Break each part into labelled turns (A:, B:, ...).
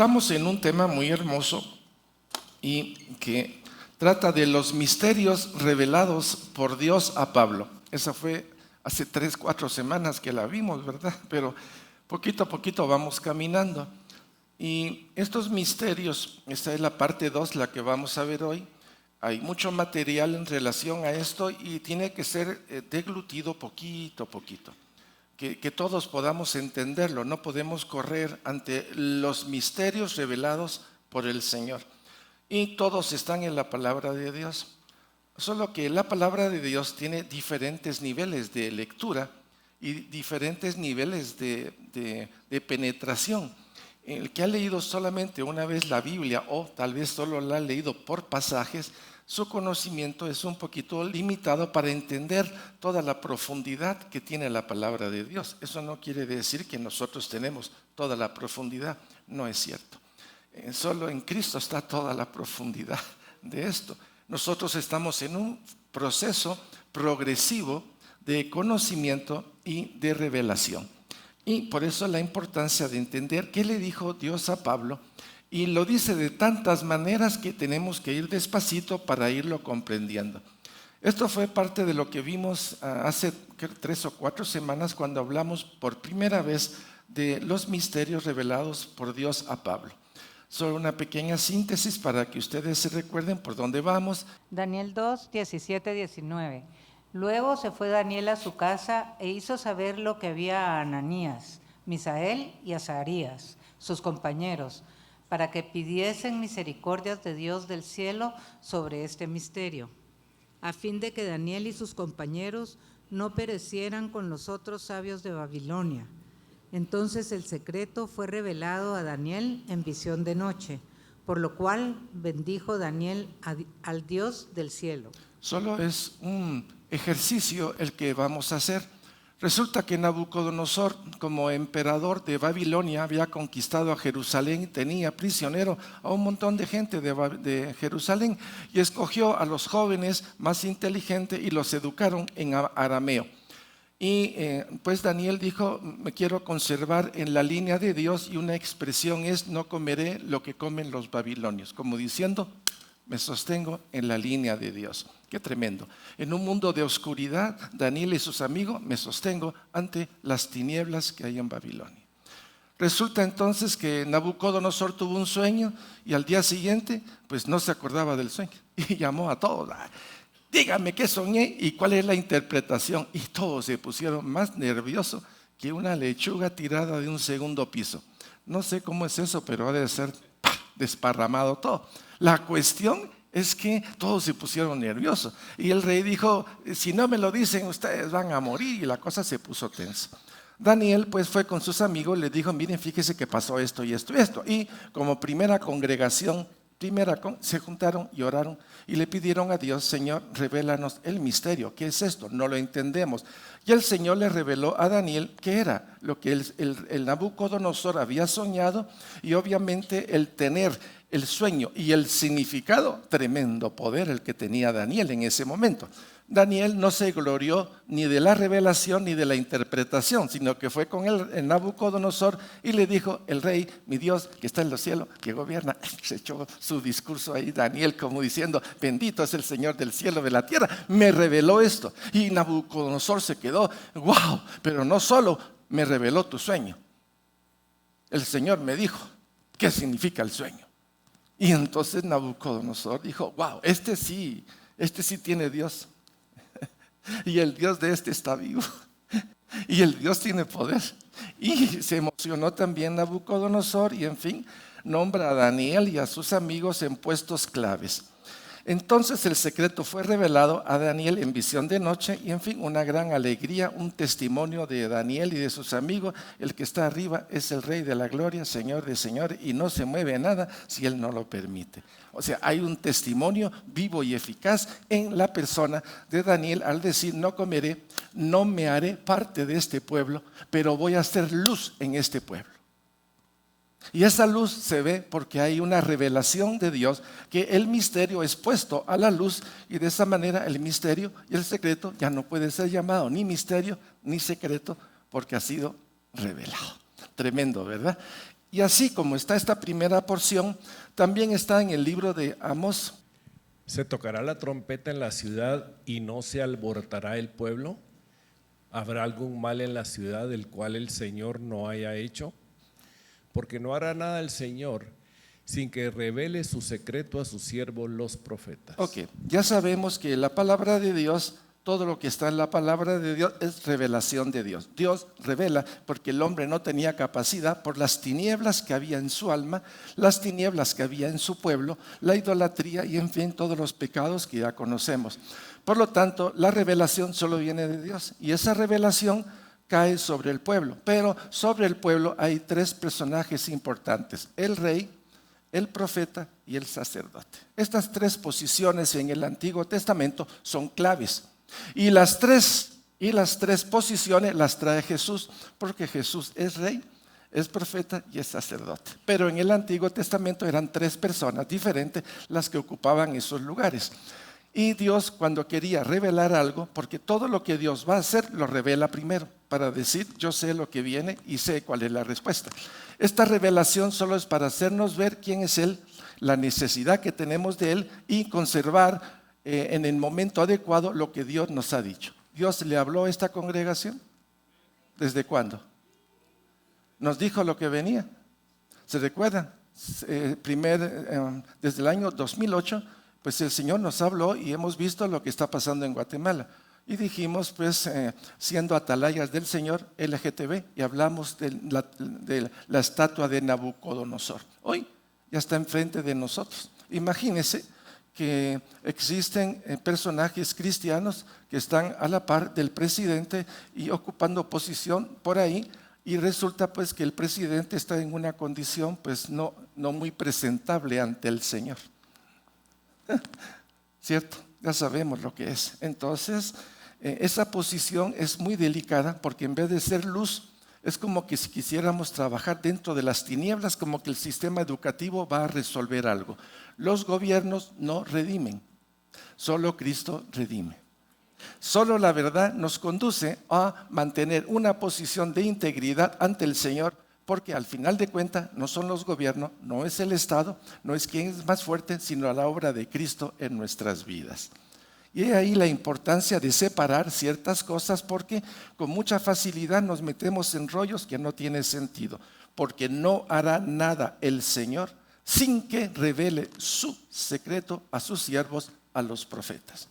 A: Estamos en un tema muy hermoso y que trata de los misterios revelados por Dios a Pablo. Esa fue hace 3, 4 semanas que la vimos, ¿verdad? Pero poquito a poquito vamos caminando. Y estos misterios, esta es la parte 2, la que vamos a ver hoy. Hay mucho material en relación a esto y tiene que ser deglutido poquito a poquito. Que todos podamos entenderlo, no podemos correr ante los misterios revelados por el Señor. Y todos están en la palabra de Dios. Solo que la palabra de Dios tiene diferentes niveles de lectura y diferentes niveles de penetración. El que ha leído solamente una vez la Biblia o tal vez solo la ha leído por pasajes, su conocimiento es un poquito limitado para entender toda la profundidad que tiene la palabra de Dios. Eso no quiere decir que nosotros tenemos toda la profundidad, no es cierto. Solo en Cristo está toda la profundidad de esto. Nosotros estamos en un proceso progresivo de conocimiento y de revelación. Y por eso la importancia de entender qué le dijo Dios a Pablo. Y lo dice de tantas maneras que tenemos que ir despacito para irlo comprendiendo. Esto fue parte de lo que vimos hace 3 o 4 semanas cuando hablamos por primera vez de los misterios revelados por Dios a Pablo. Solo una pequeña síntesis para que ustedes se recuerden por dónde vamos.
B: Daniel 2, 17, 19. Luego se fue Daniel a su casa e hizo saber lo que había a Ananías, Misael y Azarías, sus compañeros, para que pidiesen misericordias de Dios del cielo sobre este misterio, a fin de que Daniel y sus compañeros no perecieran con los otros sabios de Babilonia. Entonces el secreto fue revelado a Daniel en visión de noche, por lo cual bendijo Daniel al Dios del cielo.
A: Solo es un ejercicio el que vamos a hacer. Resulta que Nabucodonosor, como emperador de Babilonia, había conquistado a Jerusalén y tenía prisionero a un montón de gente de Jerusalén y escogió a los jóvenes más inteligentes y los educaron en arameo. Y pues Daniel dijo, me quiero conservar en la línea de Dios, y una expresión es, no comeré lo que comen los babilonios, como diciendo, me sostengo en la línea de Dios. Qué tremendo. En un mundo de oscuridad, Daniel y sus amigos, me sostengo ante las tinieblas que hay en Babilonia. Resulta entonces que Nabucodonosor tuvo un sueño y al día siguiente, pues no se acordaba del sueño y llamó a todos. Dígame qué soñé y cuál es la interpretación. Y todos se pusieron más nerviosos que una lechuga tirada de un segundo piso. No sé cómo es eso, pero ha de ser desparramado todo. La cuestión es que todos se pusieron nerviosos. Y el rey dijo, si no me lo dicen, ustedes van a morir. Y la cosa se puso tensa. Daniel pues fue con sus amigos, les dijo, miren, fíjese que pasó esto y esto y esto. Y como primera congregación, se juntaron y oraron y le pidieron a Dios, Señor, revélanos el misterio. ¿Qué es esto? No lo entendemos. Y el Señor le reveló a Daniel qué era lo que el Nabucodonosor había soñado, y obviamente el tener el sueño y el significado, tremendo poder el que tenía Daniel en ese momento. Daniel no se glorió ni de la revelación ni de la interpretación, sino que fue con el Nabucodonosor y le dijo, el rey, mi Dios, que está en los cielos, que gobierna. Se echó su discurso ahí Daniel como diciendo, bendito es el Señor del cielo, de la tierra, me reveló esto. Y Nabucodonosor se quedó, wow, pero no solo me reveló tu sueño, el Señor me dijo, ¿qué significa el sueño? Y entonces Nabucodonosor dijo, wow, este sí tiene Dios. Y el Dios de este está vivo. Y el Dios tiene poder. Y se emocionó también Nabucodonosor y en fin, nombra a Daniel y a sus amigos en puestos claves. Entonces el secreto fue revelado a Daniel en visión de noche y en fin, una gran alegría, un testimonio de Daniel y de sus amigos. El que está arriba es el Rey de la Gloria, Señor de señores, y no se mueve nada si Él no lo permite. O sea, hay un testimonio vivo y eficaz en la persona de Daniel al decir, no comeré, no me haré parte de este pueblo, pero voy a hacer luz en este pueblo. Y esa luz se ve porque hay una revelación de Dios, que el misterio es puesto a la luz, y de esa manera el misterio y el secreto ya no puede ser llamado ni misterio ni secreto porque ha sido revelado. Tremendo, ¿verdad? Y así como está esta primera porción, también está en el libro de Amós.
C: ¿Se tocará la trompeta en la ciudad y no se alborotará el pueblo? ¿Habrá algún mal en la ciudad del cual el Señor no haya hecho? Porque no hará nada el Señor sin que revele su secreto a sus siervos los profetas.
A: Ok, ya sabemos que la palabra de Dios, todo lo que está en la palabra de Dios es revelación de Dios. Dios revela porque el hombre no tenía capacidad por las tinieblas que había en su alma, las tinieblas que había en su pueblo, la idolatría y en fin todos los pecados que ya conocemos. Por lo tanto, la revelación solo viene de Dios y esa revelación cae sobre el pueblo. Pero sobre el pueblo hay tres personajes importantes: el rey, el profeta y el sacerdote. Estas tres posiciones en el Antiguo Testamento son claves. Y las tres posiciones las trae Jesús, porque Jesús es rey, es profeta y es sacerdote. Pero en el Antiguo Testamento eran tres personas diferentes las que ocupaban esos lugares. Y Dios, cuando quería revelar algo, porque todo lo que Dios va a hacer lo revela primero, para decir yo sé lo que viene y sé cuál es la respuesta. Esta revelación solo es para hacernos ver quién es Él, la necesidad que tenemos de Él y conservar en el momento adecuado lo que Dios nos ha dicho. ¿Dios le habló a esta congregación? ¿Desde cuándo? Nos dijo lo que venía. ¿Se recuerdan? Desde el año 2008, pues el Señor nos habló y hemos visto lo que está pasando en Guatemala. Y dijimos, pues, siendo atalayas del Señor, LGTB, y hablamos de la estatua de Nabucodonosor. Hoy ya está enfrente de nosotros. Imagínense que existen personajes cristianos que están a la par del presidente y ocupando posición por ahí, y resulta pues que el presidente está en una condición pues no muy presentable ante el Señor. ¿Cierto? Ya sabemos lo que es. Entonces, esa posición es muy delicada porque en vez de ser luz, es como que si quisiéramos trabajar dentro de las tinieblas, como que el sistema educativo va a resolver algo. Los gobiernos no redimen, solo Cristo redime. Solo la verdad nos conduce a mantener una posición de integridad ante el Señor, porque al final de cuentas no son los gobiernos, no es el Estado, no es quien es más fuerte, sino la obra de Cristo en nuestras vidas. Y ahí la importancia de separar ciertas cosas, porque con mucha facilidad nos metemos en rollos que no tienen sentido, porque no hará nada el Señor sin que revele su secreto a sus siervos, a los profetas.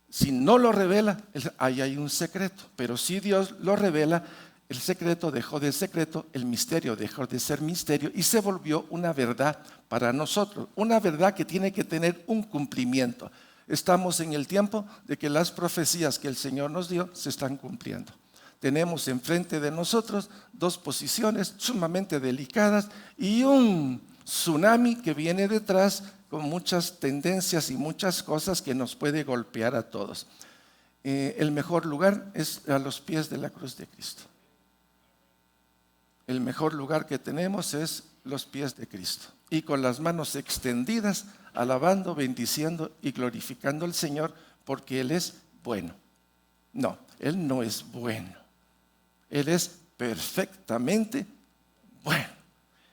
A: Si no lo revela, ahí hay un secreto, pero si Dios lo revela, el secreto dejó de ser secreto, el misterio dejó de ser misterio y se volvió una verdad para nosotros, una verdad que tiene que tener un cumplimiento. Estamos en el tiempo de que las profecías que el Señor nos dio se están cumpliendo. Tenemos enfrente de nosotros dos posiciones sumamente delicadas y un tsunami que viene detrás con muchas tendencias y muchas cosas que nos puede golpear a todos. El mejor lugar es a los pies de la cruz de Cristo. El mejor lugar que tenemos es los pies de Cristo. Y con las manos extendidas, alabando, bendiciendo y glorificando al Señor, porque Él es bueno. No, Él no es bueno. Él es perfectamente bueno.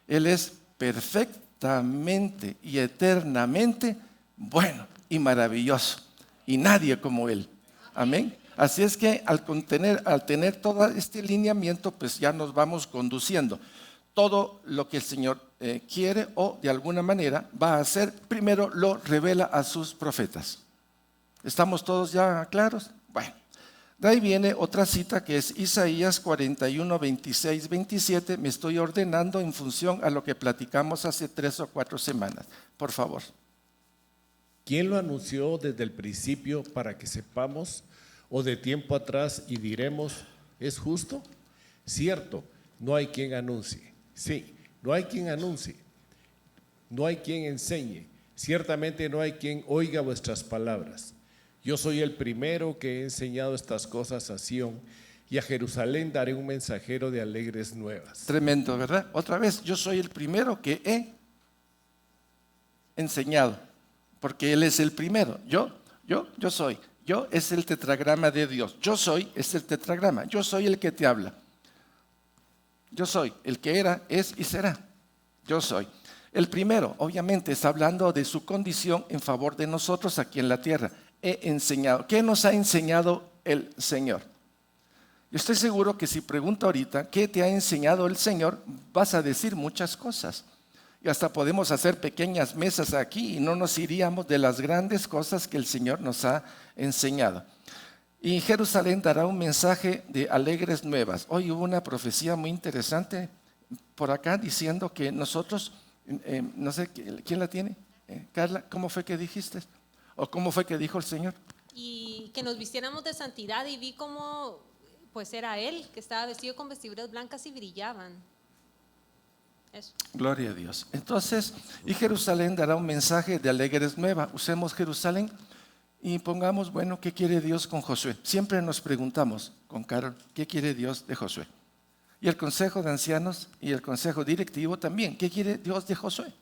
A: Él es perfectamente y eternamente bueno y maravilloso. Y nadie como Él. Amén. Así es que al tener todo este lineamiento, pues ya nos vamos conduciendo. Todo lo que el Señor quiere o de alguna manera va a hacer, primero lo revela a sus profetas. ¿Estamos todos ya claros? Bueno, de ahí viene otra cita que es Isaías 41, 26, 27. Me estoy ordenando en función a lo que platicamos hace 3 o 4 semanas. Por favor.
C: ¿Quién lo anunció desde el principio para que sepamos, o de tiempo atrás y diremos, ¿es justo? Cierto, no hay quien anuncie. Sí, no hay quien anuncie. No hay quien enseñe. Ciertamente no hay quien oiga vuestras palabras. Yo soy el primero que he enseñado estas cosas a Sión, y a Jerusalén daré un mensajero de alegres nuevas.
A: Tremendo, ¿verdad? Otra vez, yo soy el primero que he enseñado, porque Él es el primero. Yo soy. Yo es el tetragrama de Dios. Yo soy es el tetragrama. Yo soy el que te habla. Yo soy el que era, es y será. Yo soy. El primero, obviamente, está hablando de su condición en favor de nosotros aquí en la tierra. He enseñado. ¿Qué nos ha enseñado el Señor? Yo estoy seguro que si pregunto ahorita, ¿qué te ha enseñado el Señor? Vas a decir muchas cosas. Y hasta podemos hacer pequeñas mesas aquí y no nos iríamos de las grandes cosas que el Señor nos ha enseñado. Y Jerusalén dará un mensaje de alegres nuevas. Hoy hubo una profecía muy interesante por acá diciendo que nosotros, no sé, ¿quién la tiene? Carla, ¿cómo fue que dijiste? ¿O cómo fue que dijo el Señor?
D: Y que nos vistiéramos de santidad, y vi cómo pues era Él, que estaba vestido con vestiduras blancas y brillaban. Eso.
A: Gloria a Dios. Entonces, y Jerusalén dará un mensaje de alegres nuevas. Usemos Jerusalén y pongamos, bueno, ¿qué quiere Dios con Josué? Siempre nos preguntamos con Carol, ¿qué quiere Dios de Josué? Y el consejo de ancianos y el consejo directivo también, ¿qué quiere Dios de Josué?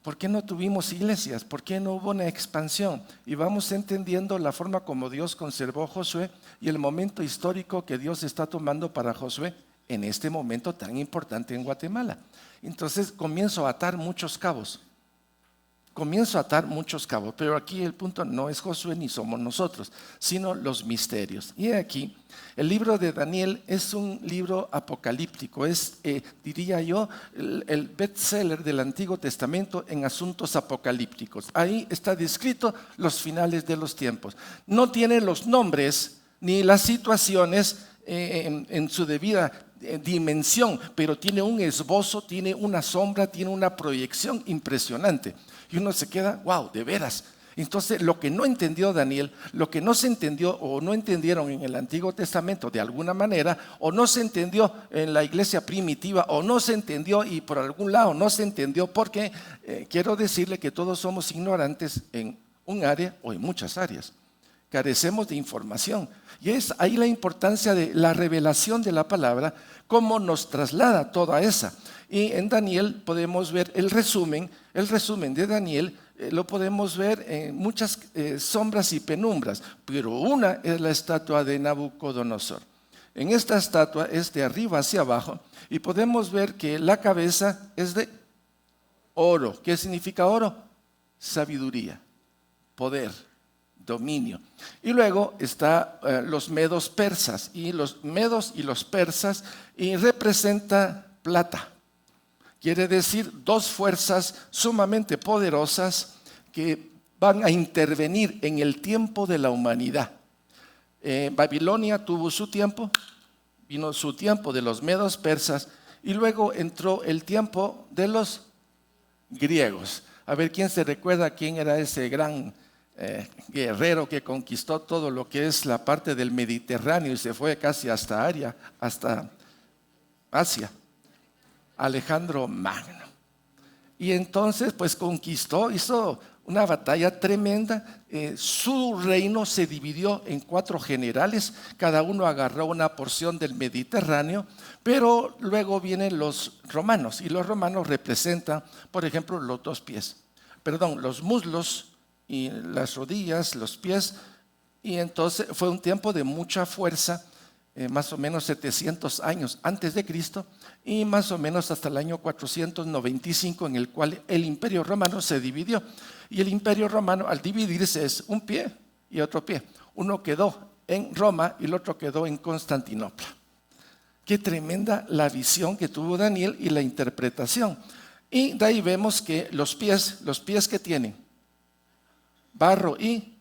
A: ¿Por qué no tuvimos iglesias? ¿Por qué no hubo una expansión? Y vamos entendiendo la forma como Dios conservó a Josué y el momento histórico que Dios está tomando para Josué en este momento tan importante en Guatemala. Entonces comienzo a atar muchos cabos. Pero aquí el punto no es Josué ni somos nosotros, sino los misterios. Y aquí, el libro de Daniel es un libro apocalíptico, es, diría yo, el bestseller del Antiguo Testamento en asuntos apocalípticos. Ahí está descrito los finales de los tiempos. No tiene los nombres ni las situaciones en su debida dimensión, pero tiene un esbozo, tiene una sombra, tiene una proyección impresionante. Y uno se queda, wow, de veras. Entonces, lo que no entendió Daniel, lo que no se entendió o no entendieron en el Antiguo Testamento de alguna manera, o no se entendió en la iglesia primitiva, o no se entendió y por algún lado no se entendió, porque quiero decirle que todos somos ignorantes en un área o en muchas áreas. Carecemos de información. Y es ahí la importancia de la revelación de la palabra, cómo nos traslada toda esa. Y en Daniel podemos ver el resumen de Daniel, lo podemos ver en muchas sombras y penumbras, pero una es la estatua de Nabucodonosor. En esta estatua es de arriba hacia abajo y podemos ver que la cabeza es de oro. ¿Qué significa oro? Sabiduría, poder, dominio. Y luego está los medos persas, y los medos y los persas, y representa plata. Quiere decir dos fuerzas sumamente poderosas que van a intervenir en el tiempo de la humanidad. Babilonia tuvo su tiempo, vino su tiempo de los medos persas, y luego entró el tiempo de los griegos. A ver, ¿quién se recuerda quién era ese gran guerrero que conquistó todo lo que es la parte del Mediterráneo y se fue casi hasta Asia? Alejandro Magno. Y entonces pues conquistó, hizo una batalla tremenda. Su reino se dividió en 4 generales, cada uno agarró una porción del Mediterráneo, pero luego vienen los romanos, y los romanos representan, por ejemplo, los muslos y las rodillas, los pies, y entonces fue un tiempo de mucha fuerza, más o menos 700 años antes de Cristo, y más o menos hasta el año 495, en el cual el Imperio Romano se dividió. Y el Imperio Romano, al dividirse, es un pie y otro pie. Uno quedó en Roma y el otro quedó en Constantinopla. Qué tremenda la visión que tuvo Daniel y la interpretación. Y de ahí vemos que los pies que tienen barro y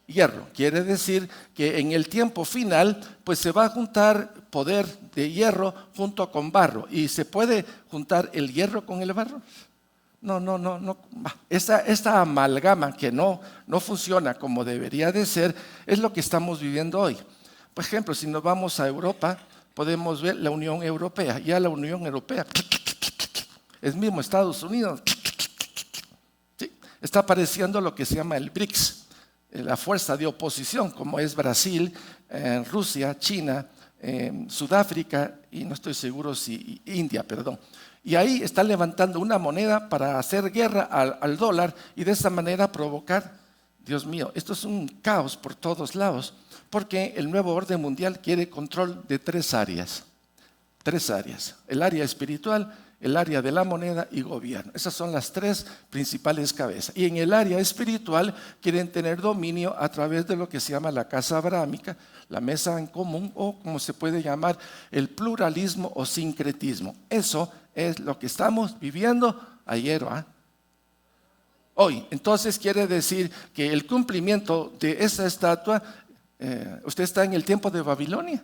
A: hierro. Quiere decir que en el tiempo final pues se va a juntar poder de hierro junto con barro. ¿Y se puede juntar el hierro con el barro? No. Esta amalgama que no funciona como debería de ser es lo que estamos viviendo hoy. Por ejemplo, si nos vamos a Europa, podemos ver la Unión Europea. Ya la Unión Europea es mismo Estados Unidos. ¿Sí? Está apareciendo lo que se llama el BRICS, la fuerza de oposición, como es Brasil, Rusia, China, Sudáfrica y no estoy seguro si India, perdón. Y ahí está levantando una moneda para hacer guerra al dólar y de esa manera provocar, Dios mío, esto es un caos por todos lados, porque el nuevo orden mundial quiere control de 3 áreas. 3 áreas: el área espiritual, el área de la moneda y gobierno. Esas son las 3 principales cabezas. Y en el área espiritual quieren tener dominio a través de lo que se llama la casa abrámica, la mesa en común, o como se puede llamar el pluralismo o sincretismo. Eso es lo que estamos viviendo ayer, hoy. Entonces quiere decir que el cumplimiento de esa estatua, usted está en el tiempo de Babilonia,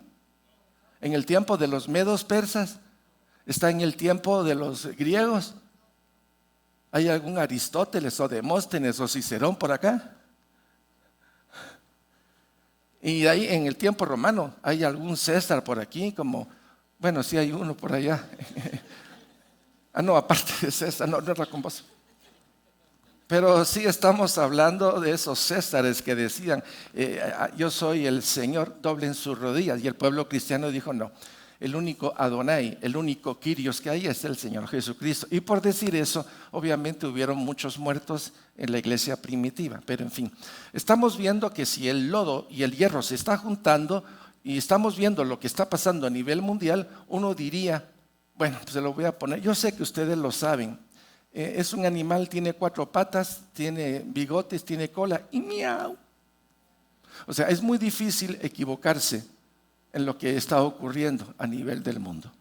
A: en el tiempo de los medos persas, está en el tiempo de los griegos. ¿Hay algún Aristóteles o Demóstenes o Cicerón por acá? Y ahí en el tiempo romano, ¿hay algún César por aquí? Bueno, sí hay uno por allá. No, aparte de César, no era con vos. Pero sí estamos hablando de esos Césares que decían, yo soy el Señor, doblen sus rodillas. Y el pueblo cristiano dijo, no, el único Adonai, el único Kyrios que hay es el Señor Jesucristo. Y por decir eso, obviamente hubieron muchos muertos en la iglesia primitiva. Pero en fin, estamos viendo que si el lodo y el hierro se están juntando y estamos viendo lo que está pasando a nivel mundial, uno diría, bueno, pues se lo voy a poner, yo sé que ustedes lo saben. Es un animal, tiene 4 patas, tiene bigotes, tiene cola y miau. O sea, es muy difícil equivocarse en lo que está ocurriendo a nivel del mundo.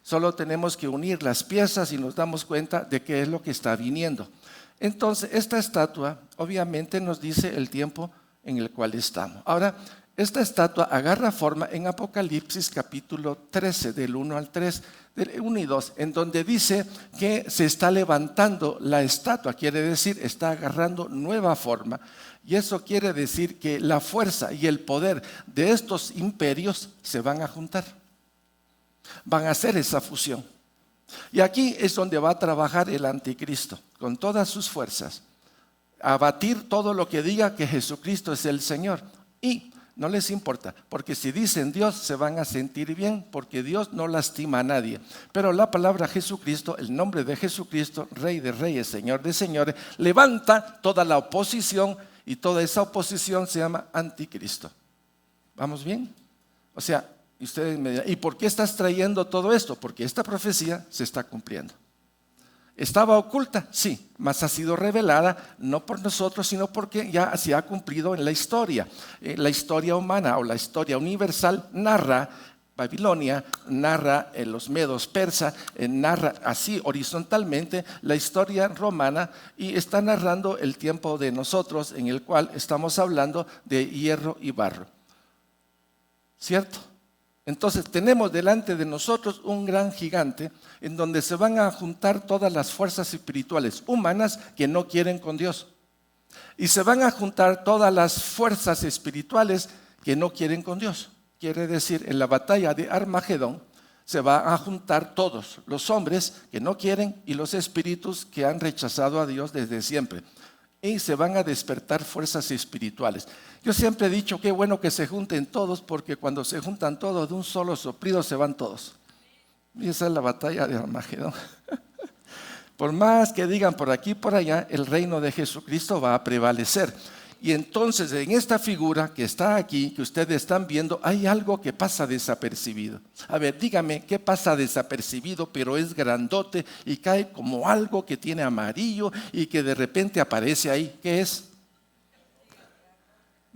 A: Solo tenemos que unir las piezas y nos damos cuenta de qué es lo que está viniendo. Entonces, esta estatua obviamente nos dice el tiempo en el cual estamos. Ahora, esta estatua agarra forma en Apocalipsis capítulo 13, del 1 al 3, del 1 y 2, en donde dice que se está levantando la estatua, quiere decir, está agarrando nueva forma. Y eso quiere decir que la fuerza y el poder de estos imperios se van a juntar. Van a hacer esa fusión. Y aquí es donde va a trabajar el anticristo, con todas sus fuerzas, a batir todo lo que diga que Jesucristo es el Señor. Y no les importa, porque si dicen Dios se van a sentir bien, porque Dios no lastima a nadie. Pero la palabra Jesucristo, el nombre de Jesucristo, Rey de Reyes, Señor de Señores, levanta toda la oposición y toda esa oposición se llama anticristo. ¿Vamos bien? O sea, ustedes me dirán, ¿y por qué estás trayendo todo esto? Porque esta profecía se está cumpliendo. ¿Estaba oculta? Sí, mas ha sido revelada no por nosotros, sino porque ya se ha cumplido en la historia. La historia humana o la historia universal narra Babilonia, narra los medos persa, narra así horizontalmente la historia romana y está narrando el tiempo de nosotros en el cual estamos hablando de hierro y barro. ¿Cierto? Entonces tenemos delante de nosotros un gran gigante en donde se van a juntar todas las fuerzas espirituales humanas que no quieren con Dios. Y se van a juntar todas las fuerzas espirituales que no quieren con Dios. Quiere decir, en la batalla de Armagedón se va a juntar todos, los hombres que no quieren y los espíritus que han rechazado a Dios desde siempre. Y se van a despertar fuerzas espirituales. Yo siempre he dicho, qué bueno que se junten todos, porque cuando se juntan todos de un solo soplido se van todos. Y esa es la batalla de Armagedón. Por más que digan por aquí y por allá, el reino de Jesucristo va a prevalecer. Y entonces en esta figura que está aquí, que ustedes están viendo, hay algo que pasa desapercibido. A ver, dígame, ¿qué pasa desapercibido pero es grandote y cae como algo que tiene amarillo y que de repente aparece ahí? ¿Qué es?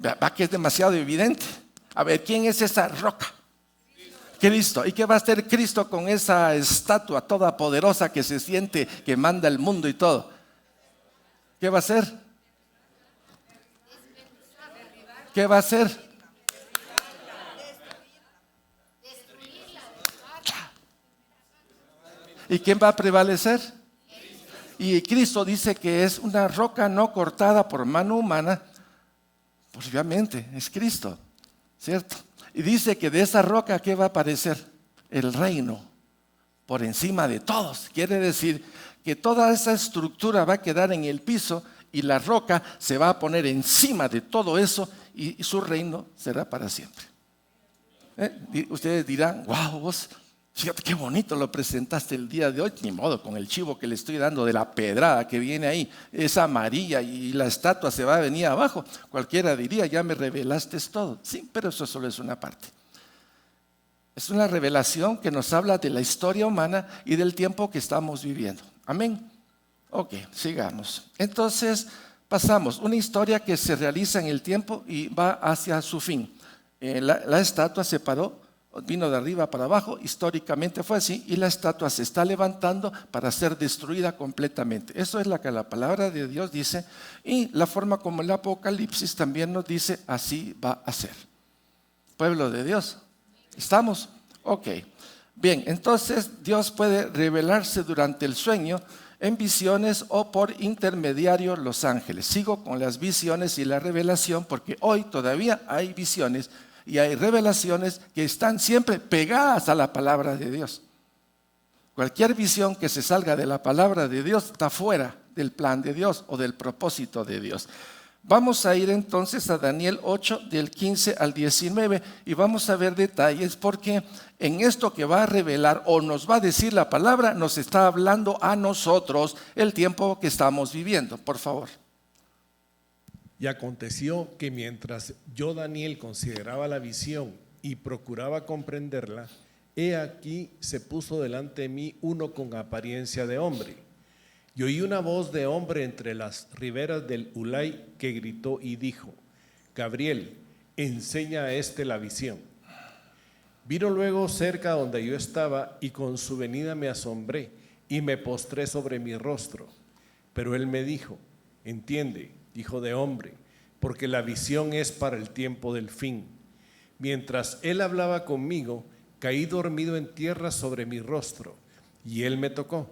A: Va que es demasiado evidente. A ver, ¿quién es esa roca? Cristo. ¿Y qué va a hacer Cristo con esa estatua toda poderosa que se siente que manda el mundo y todo? ¿Qué va a hacer? ¿Qué va a hacer? ¿Y quién va a prevalecer? Y Cristo dice que es una roca no cortada por mano humana. Pues obviamente es Cristo, ¿cierto? Y dice que de esa roca, ¿qué va a aparecer? El reino por encima de todos. Quiere decir que toda esa estructura va a quedar en el piso y la roca se va a poner encima de todo eso y su reino será para siempre. Ustedes dirán, wow, vos, fíjate qué bonito lo presentaste el día de hoy. Ni modo, con el chivo que le estoy dando de la pedrada que viene ahí, es amarilla y la estatua se va a venir abajo. Cualquiera diría, ya me revelaste todo. Sí, pero eso solo es una parte. Es una revelación que nos habla de la historia humana y del tiempo que estamos viviendo. Amén. Ok, sigamos. Entonces, pasamos. Una historia que se realiza en el tiempo y va hacia su fin. La estatua se paró, vino de arriba para abajo, históricamente fue así, y la estatua se está levantando para ser destruida completamente. Eso es lo que la palabra de Dios dice, y la forma como el Apocalipsis también nos dice, así va a ser. Pueblo de Dios, ¿estamos? Ok. Bien, entonces Dios puede revelarse durante el sueño en visiones o por intermediario los ángeles. Sigo con las visiones y la revelación porque hoy todavía hay visiones y hay revelaciones que están siempre pegadas a la palabra de Dios. Cualquier visión que se salga de la palabra de Dios está fuera del plan de Dios o del propósito de Dios. Vamos a ir entonces a Daniel 8, del 15 al 19, y vamos a ver detalles porque en esto que va a revelar o nos va a decir la palabra, nos está hablando a nosotros el tiempo que estamos viviendo. Por favor.
C: Y aconteció que mientras yo, Daniel, consideraba la visión y procuraba comprenderla, he aquí se puso delante de mí uno con apariencia de hombre. Y oí una voz de hombre entre las riberas del Ulai que gritó y dijo: Gabriel, enseña a este la visión. Vino luego cerca donde yo estaba y con su venida me asombré y me postré sobre mi rostro. Pero él me dijo: entiende, hijo de hombre, porque la visión es para el tiempo del fin. Mientras él hablaba conmigo, caí dormido en tierra sobre mi rostro, y él me tocó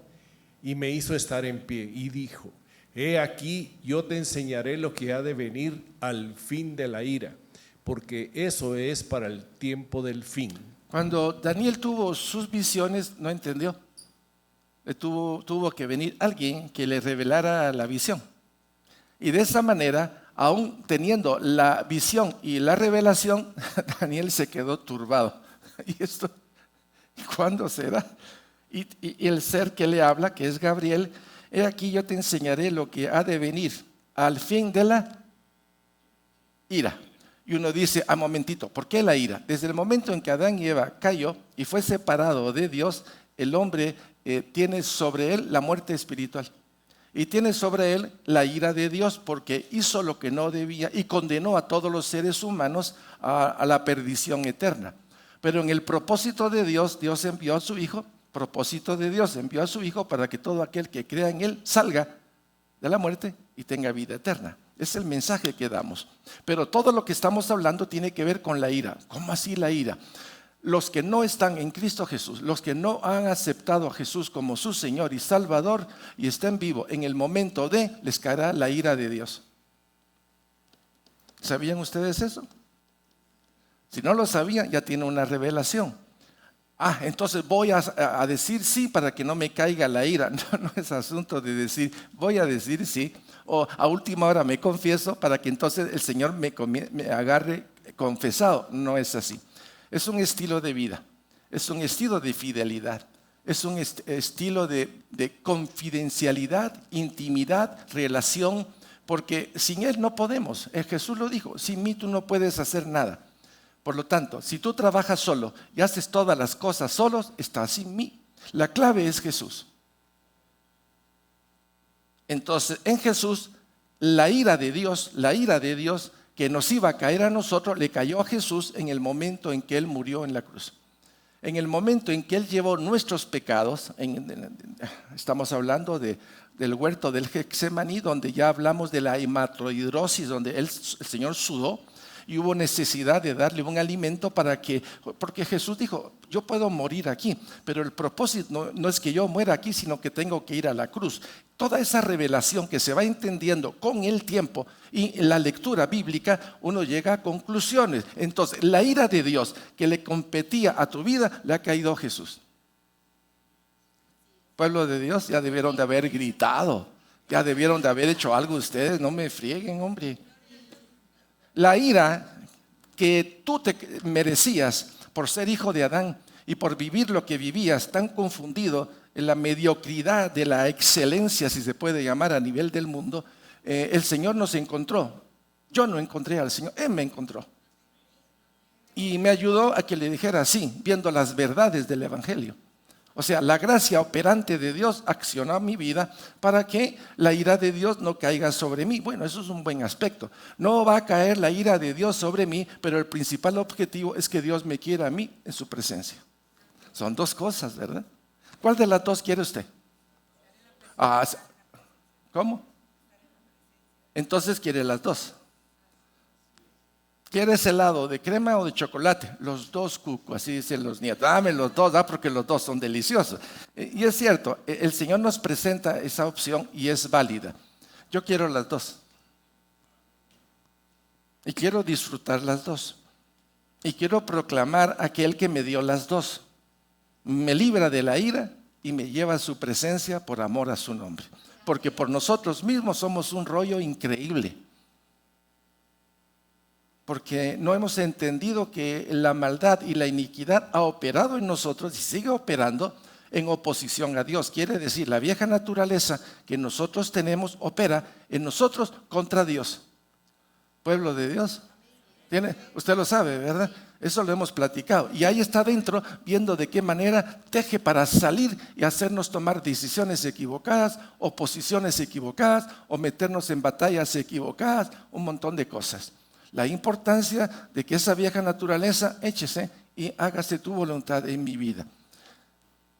C: y me hizo estar en pie y dijo: he aquí, yo te enseñaré lo que ha de venir al fin de la ira, porque eso es para el tiempo del fin.
A: Cuando Daniel tuvo sus visiones, no entendió. Tuvo que venir alguien que le revelara la visión. Y de esa manera, aún teniendo la visión y la revelación, Daniel se quedó turbado. ¿Y esto cuándo será? Y el ser que le habla, que es Gabriel, he aquí yo te enseñaré lo que ha de venir al fin de la ira. Y uno dice, momentito, ¿por qué la ira? Desde el momento en que Adán y Eva cayó y fue separado de Dios, el hombre tiene sobre él la muerte espiritual. Y tiene sobre él la ira de Dios porque hizo lo que no debía y condenó a todos los seres humanos a la perdición eterna. Pero en el propósito de Dios, Dios envió a su Hijo. Propósito de Dios, envió a su Hijo para que todo aquel que crea en Él salga de la muerte y tenga vida eterna. Es el mensaje que damos. Pero todo lo que estamos hablando tiene que ver con la ira. ¿Cómo así la ira? Los que no están en Cristo Jesús, los que no han aceptado a Jesús como su Señor y Salvador y están vivos, en el momento les caerá la ira de Dios. ¿Sabían ustedes eso? Si no lo sabían, ya tiene una revelación. Entonces voy a decir sí para que no me caiga la ira. No es asunto de decir, voy a decir sí, o a última hora me confieso para que entonces el Señor me agarre confesado. No es así. Es un estilo de vida, es un estilo de fidelidad, es un estilo de confidencialidad, intimidad, relación, porque sin Él no podemos. Jesús lo dijo, sin mí tú no puedes hacer nada. Por lo tanto, si tú trabajas solo y haces todas las cosas solos, estás sin mí. La clave es Jesús. Entonces, en Jesús, la ira de Dios que nos iba a caer a nosotros, le cayó a Jesús en el momento en que Él murió en la cruz. En el momento en que Él llevó nuestros pecados, estamos hablando del huerto del Getsemaní, donde ya hablamos de la hematohidrosis, donde el Señor sudó, y hubo necesidad de darle un alimento porque Jesús dijo, yo puedo morir aquí, pero el propósito no es que yo muera aquí, sino que tengo que ir a la cruz. Toda esa revelación que se va entendiendo con el tiempo y en la lectura bíblica, uno llega a conclusiones. Entonces, la ira de Dios que le competía a tu vida, le ha caído a Jesús. Pueblo de Dios, ya debieron de haber gritado, ya debieron de haber hecho algo ustedes, no me frieguen, hombre. La ira que tú te merecías por ser hijo de Adán y por vivir lo que vivías tan confundido en la mediocridad de la excelencia, si se puede llamar a nivel del mundo, el Señor nos encontró. Yo no encontré al Señor, Él me encontró. Y me ayudó a que le dijera así, viendo las verdades del Evangelio. O sea, la gracia operante de Dios accionó mi vida para que la ira de Dios no caiga sobre mí. Bueno, eso es un buen aspecto. No va a caer la ira de Dios sobre mí, pero el principal objetivo es que Dios me quiera a mí en su presencia. Son dos cosas, ¿verdad? ¿Cuál de las dos quiere usted? ¿Cómo? Entonces quiere las dos. ¿Quieres helado de crema o de chocolate? Los dos, Cuco, así dicen los nietos. Dame los dos, porque los dos son deliciosos. Y es cierto, el Señor nos presenta esa opción y es válida. Yo quiero las dos. Y quiero disfrutar las dos. Y quiero proclamar a aquel que me dio las dos. Me libra de la ira y me lleva a su presencia por amor a su nombre. Porque por nosotros mismos somos un rollo increíble. Porque no hemos entendido que la maldad y la iniquidad ha operado en nosotros y sigue operando en oposición a Dios. Quiere decir, la vieja naturaleza que nosotros tenemos opera en nosotros contra Dios. Pueblo de Dios. Usted lo sabe, ¿verdad? Eso lo hemos platicado. Y ahí está dentro viendo de qué manera teje para salir y hacernos tomar decisiones equivocadas, o posiciones equivocadas, o meternos en batallas equivocadas, un montón de cosas. La importancia de que esa vieja naturaleza échese y hágase tu voluntad en mi vida.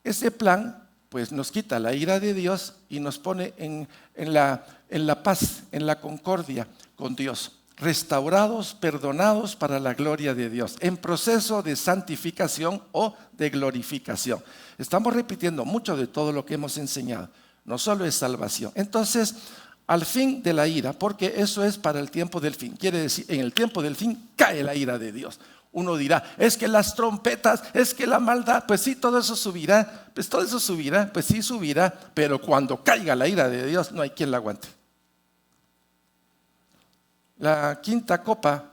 A: Ese plan pues nos quita la ira de Dios y nos pone en la paz, en la concordia con Dios. Restaurados, perdonados para la gloria de Dios, en proceso de santificación o de glorificación. Estamos repitiendo mucho de todo lo que hemos enseñado. No solo es salvación. Entonces, al fin de la ira, porque eso es para el tiempo del fin. Quiere decir, en el tiempo del fin cae la ira de Dios. Uno dirá, es que las trompetas, es que la maldad, pues sí, todo eso subirá, pues sí subirá, pero cuando caiga la ira de Dios no hay quien la aguante. La quinta copa,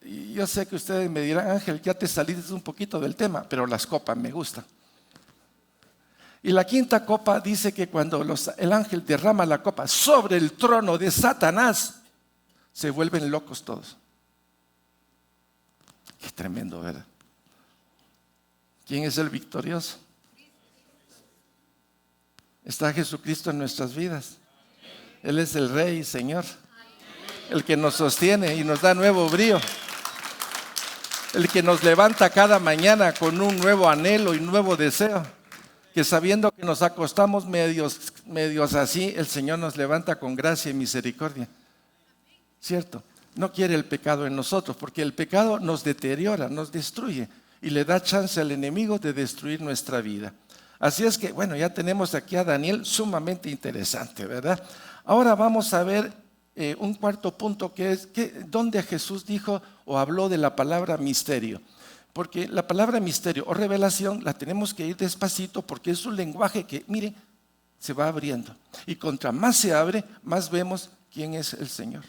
A: y yo sé que ustedes me dirán, Ángel, ya te saliste un poquito del tema, pero las copas me gustan. Y la quinta copa dice que cuando el ángel derrama la copa sobre el trono de Satanás, se vuelven locos todos. Qué tremendo, ¿verdad? ¿Quién es el victorioso? Está Jesucristo en nuestras vidas. Él es el Rey y Señor, el que nos sostiene y nos da nuevo brío, el que nos levanta cada mañana con un nuevo anhelo y nuevo deseo, que sabiendo que nos acostamos medios así, el Señor nos levanta con gracia y misericordia. ¿Cierto? No quiere el pecado en nosotros, porque el pecado nos deteriora, nos destruye y le da chance al enemigo de destruir nuestra vida. Así es que, bueno, ya tenemos aquí a Daniel, sumamente interesante, ¿verdad? Ahora vamos a ver un cuarto punto, que es donde Jesús dijo o habló de la palabra misterio. Porque la palabra misterio o revelación la tenemos que ir despacito, porque es un lenguaje que, mire, se va abriendo. Y contra más se abre, más vemos quién es el Señor.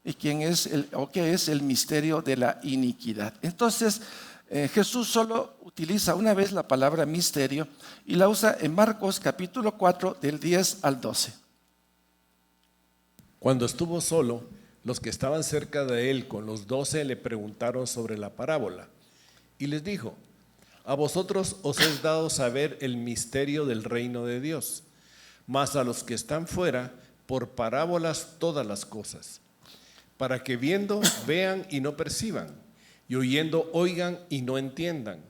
A: Y quién es qué es el misterio de la iniquidad. Entonces, Jesús solo utiliza una vez la palabra misterio y la usa en Marcos capítulo 4 del 10 al 12.
C: Cuando estuvo solo, los que estaban cerca de él con los 12 le preguntaron sobre la parábola. Y les dijo, a vosotros os es dado saber el misterio del reino de Dios, mas a los que están fuera, por parábolas todas las cosas, para que viendo vean y no perciban, y oyendo oigan y no entiendan,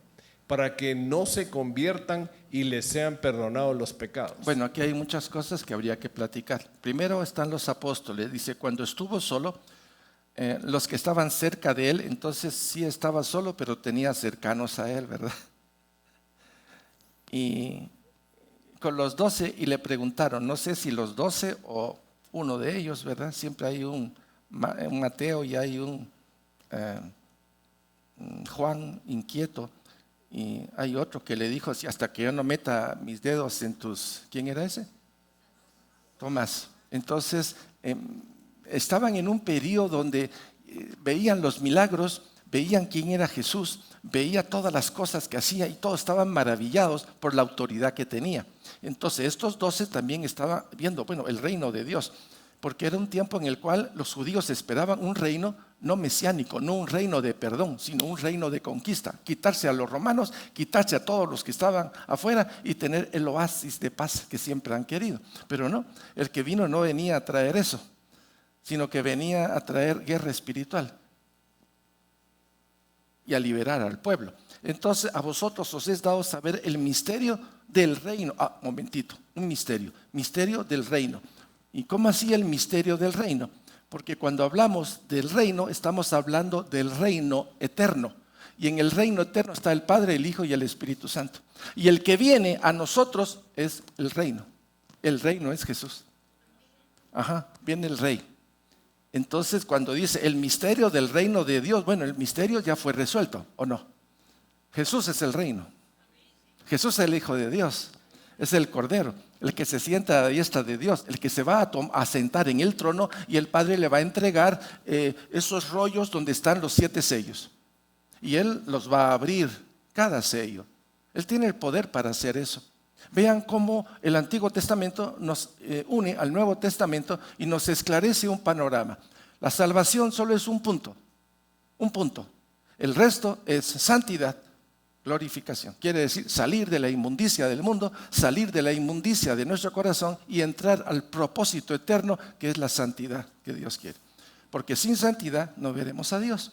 C: para que no se conviertan y les sean perdonados los pecados.
A: Bueno, aquí hay muchas cosas que habría que platicar. Primero están los apóstoles. Dice, cuando estuvo solo, los que estaban cerca de él, entonces sí estaba solo, pero tenía cercanos a él, ¿verdad? Y con los 12 y le preguntaron, no sé si los 12 o uno de ellos, ¿verdad? Siempre hay un Mateo y hay un Juan inquieto. Y hay otro que le dijo, hasta que yo no meta mis dedos en tus... ¿Quién era ese? Tomás. Entonces, estaban en un periodo donde veían los milagros, veían quién era Jesús, veía todas las cosas que hacía y todos estaban maravillados por la autoridad que tenía. Entonces, estos 12 también estaban viendo, bueno, el reino de Dios. porque era un tiempo en el cual los judíos esperaban un reino no mesiánico, no un reino de perdón, sino un reino de conquista. Quitarse a los romanos, quitarse a todos los que estaban afuera y tener el oasis de paz que siempre han querido. Pero no, el que vino no venía a traer eso, sino que venía a traer guerra espiritual y a liberar al pueblo. Entonces a vosotros os es dado saber el misterio del reino. Momentito, un misterio del reino. ¿Y cómo así el misterio del reino? Porque cuando hablamos del reino, estamos hablando del reino eterno. Y en el reino eterno está el Padre, el Hijo y el Espíritu Santo. Y el que viene a nosotros es el reino. El reino es Jesús. Viene el Rey. Entonces, cuando dice el misterio del reino de Dios, bueno, el misterio ya fue resuelto, ¿o no? Jesús es el reino. Jesús es el Hijo de Dios. Es el Cordero, el que se sienta a la diestra de Dios, el que se va a sentar en el trono y el Padre le va a entregar esos rollos donde están los 7 sellos. Y Él los va a abrir, cada sello. Él tiene el poder para hacer eso. Vean cómo el Antiguo Testamento nos une al Nuevo Testamento y nos esclarece un panorama. La salvación solo es un punto. El resto es santidad, glorificación. Quiere decir salir de la inmundicia del mundo, salir de la inmundicia de nuestro corazón y entrar al propósito eterno que es la santidad que Dios quiere. Porque sin santidad no veremos a Dios.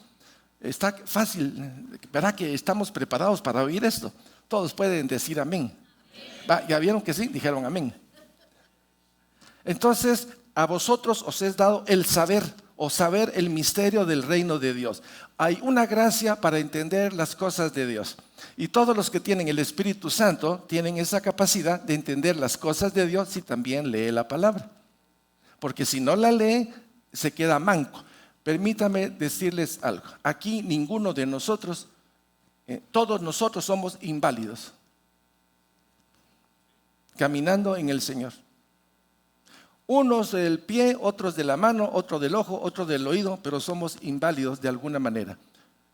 A: Está fácil, ¿verdad que estamos preparados para oír esto? Todos pueden decir amén. ¿Ya vieron que sí? Dijeron amén. Entonces, a vosotros os es dado el saber el misterio del reino de Dios. Hay una gracia para entender las cosas de Dios. Y todos los que tienen el Espíritu Santo tienen esa capacidad de entender las cosas de Dios si también lee la palabra. Porque si no la lee, se queda manco. Permítame decirles algo. Aquí ninguno de nosotros, todos nosotros somos inválidos. Caminando en el Señor. Unos del pie, otros de la mano, otros del ojo, otros del oído, pero somos inválidos de alguna manera.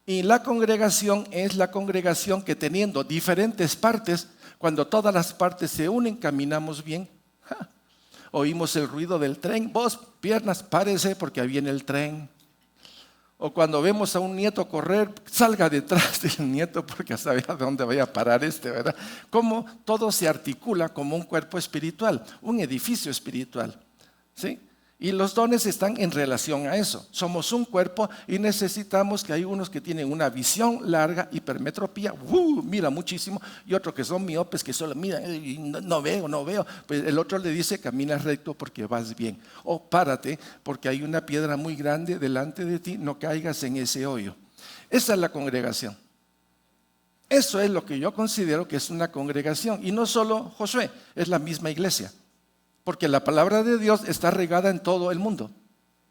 A: Y la congregación es la congregación que teniendo diferentes partes, cuando todas las partes se unen, caminamos bien. Oímos el ruido del tren, vos, piernas, párese porque ahí viene el tren. O cuando vemos a un nieto correr, salga detrás del nieto porque sabe a dónde vaya a parar ¿verdad? Cómo todo se articula como un cuerpo espiritual, un edificio espiritual, ¿sí? Y los dones están en relación a eso. Somos un cuerpo y necesitamos que hay unos que tienen una visión larga, hipermetropía, mira muchísimo, y otros que son miopes, que solo miran, no veo. Pues el otro le dice, camina recto porque vas bien. O párate porque hay una piedra muy grande delante de ti, no caigas en ese hoyo. Esa es la congregación. Eso es lo que yo considero que es una congregación. Y no solo Josué, es la misma iglesia. Porque la palabra de Dios está regada en todo el mundo.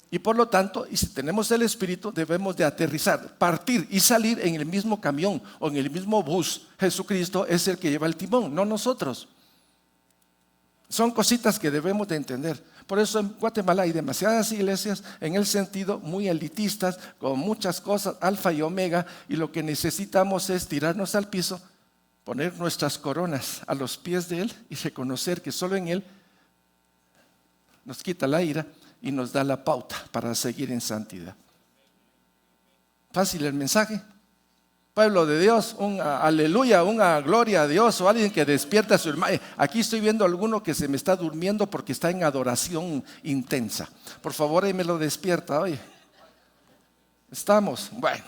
A: Y por lo tanto, y si tenemos el Espíritu, debemos de aterrizar, partir y salir en el mismo camión o en el mismo bus. Jesucristo es el que lleva el timón, no nosotros. Son cositas que debemos de entender. Por eso en Guatemala hay demasiadas iglesias en el sentido muy elitistas, con muchas cosas, alfa y omega, y lo que necesitamos es tirarnos al piso, poner nuestras coronas a los pies de Él y reconocer que solo en Él nos quita la ira y nos da la pauta para seguir en santidad. Fácil el mensaje. Pueblo de Dios, un aleluya, una gloria a Dios, o alguien que despierta a su hermano. Aquí estoy viendo a alguno que se me está durmiendo porque está en adoración intensa. Por favor, ahí me lo despierta, oye. Estamos, bueno.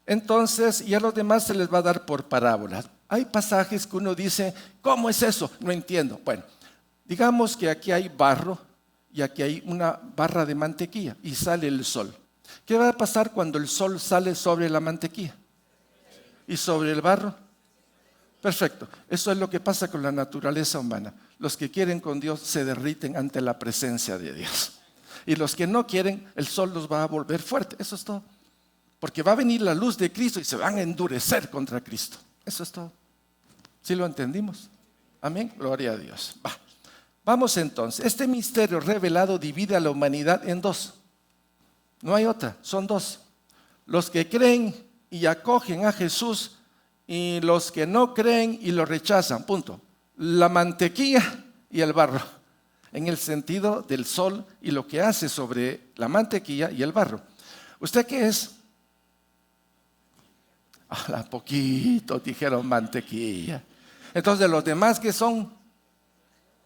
A: Entonces, y a los demás se les va a dar por parábolas. Hay pasajes que uno dice, ¿cómo es eso? No entiendo. Bueno. Digamos que aquí hay barro y aquí hay una barra de mantequilla y sale el sol. ¿Qué va a pasar cuando el sol sale sobre la mantequilla? ¿Y sobre el barro? Perfecto. Eso es lo que pasa con la naturaleza humana. Los que quieren con Dios se derriten ante la presencia de Dios. Y los que no quieren, el sol los va a volver fuerte. Eso es todo. Porque va a venir la luz de Cristo y se van a endurecer contra Cristo. Eso es todo. ¿Sí lo entendimos? Amén. Gloria a Dios. Vamos entonces, este misterio revelado divide a la humanidad en dos. No hay otra, son dos. Los que creen y acogen a Jesús y los que no creen y lo rechazan, punto. La mantequilla y el barro. en el sentido del sol y lo que hace sobre la mantequilla y el barro. ¿Usted qué es? A poquito dijeron mantequilla. Entonces, los demás, ¿qué son?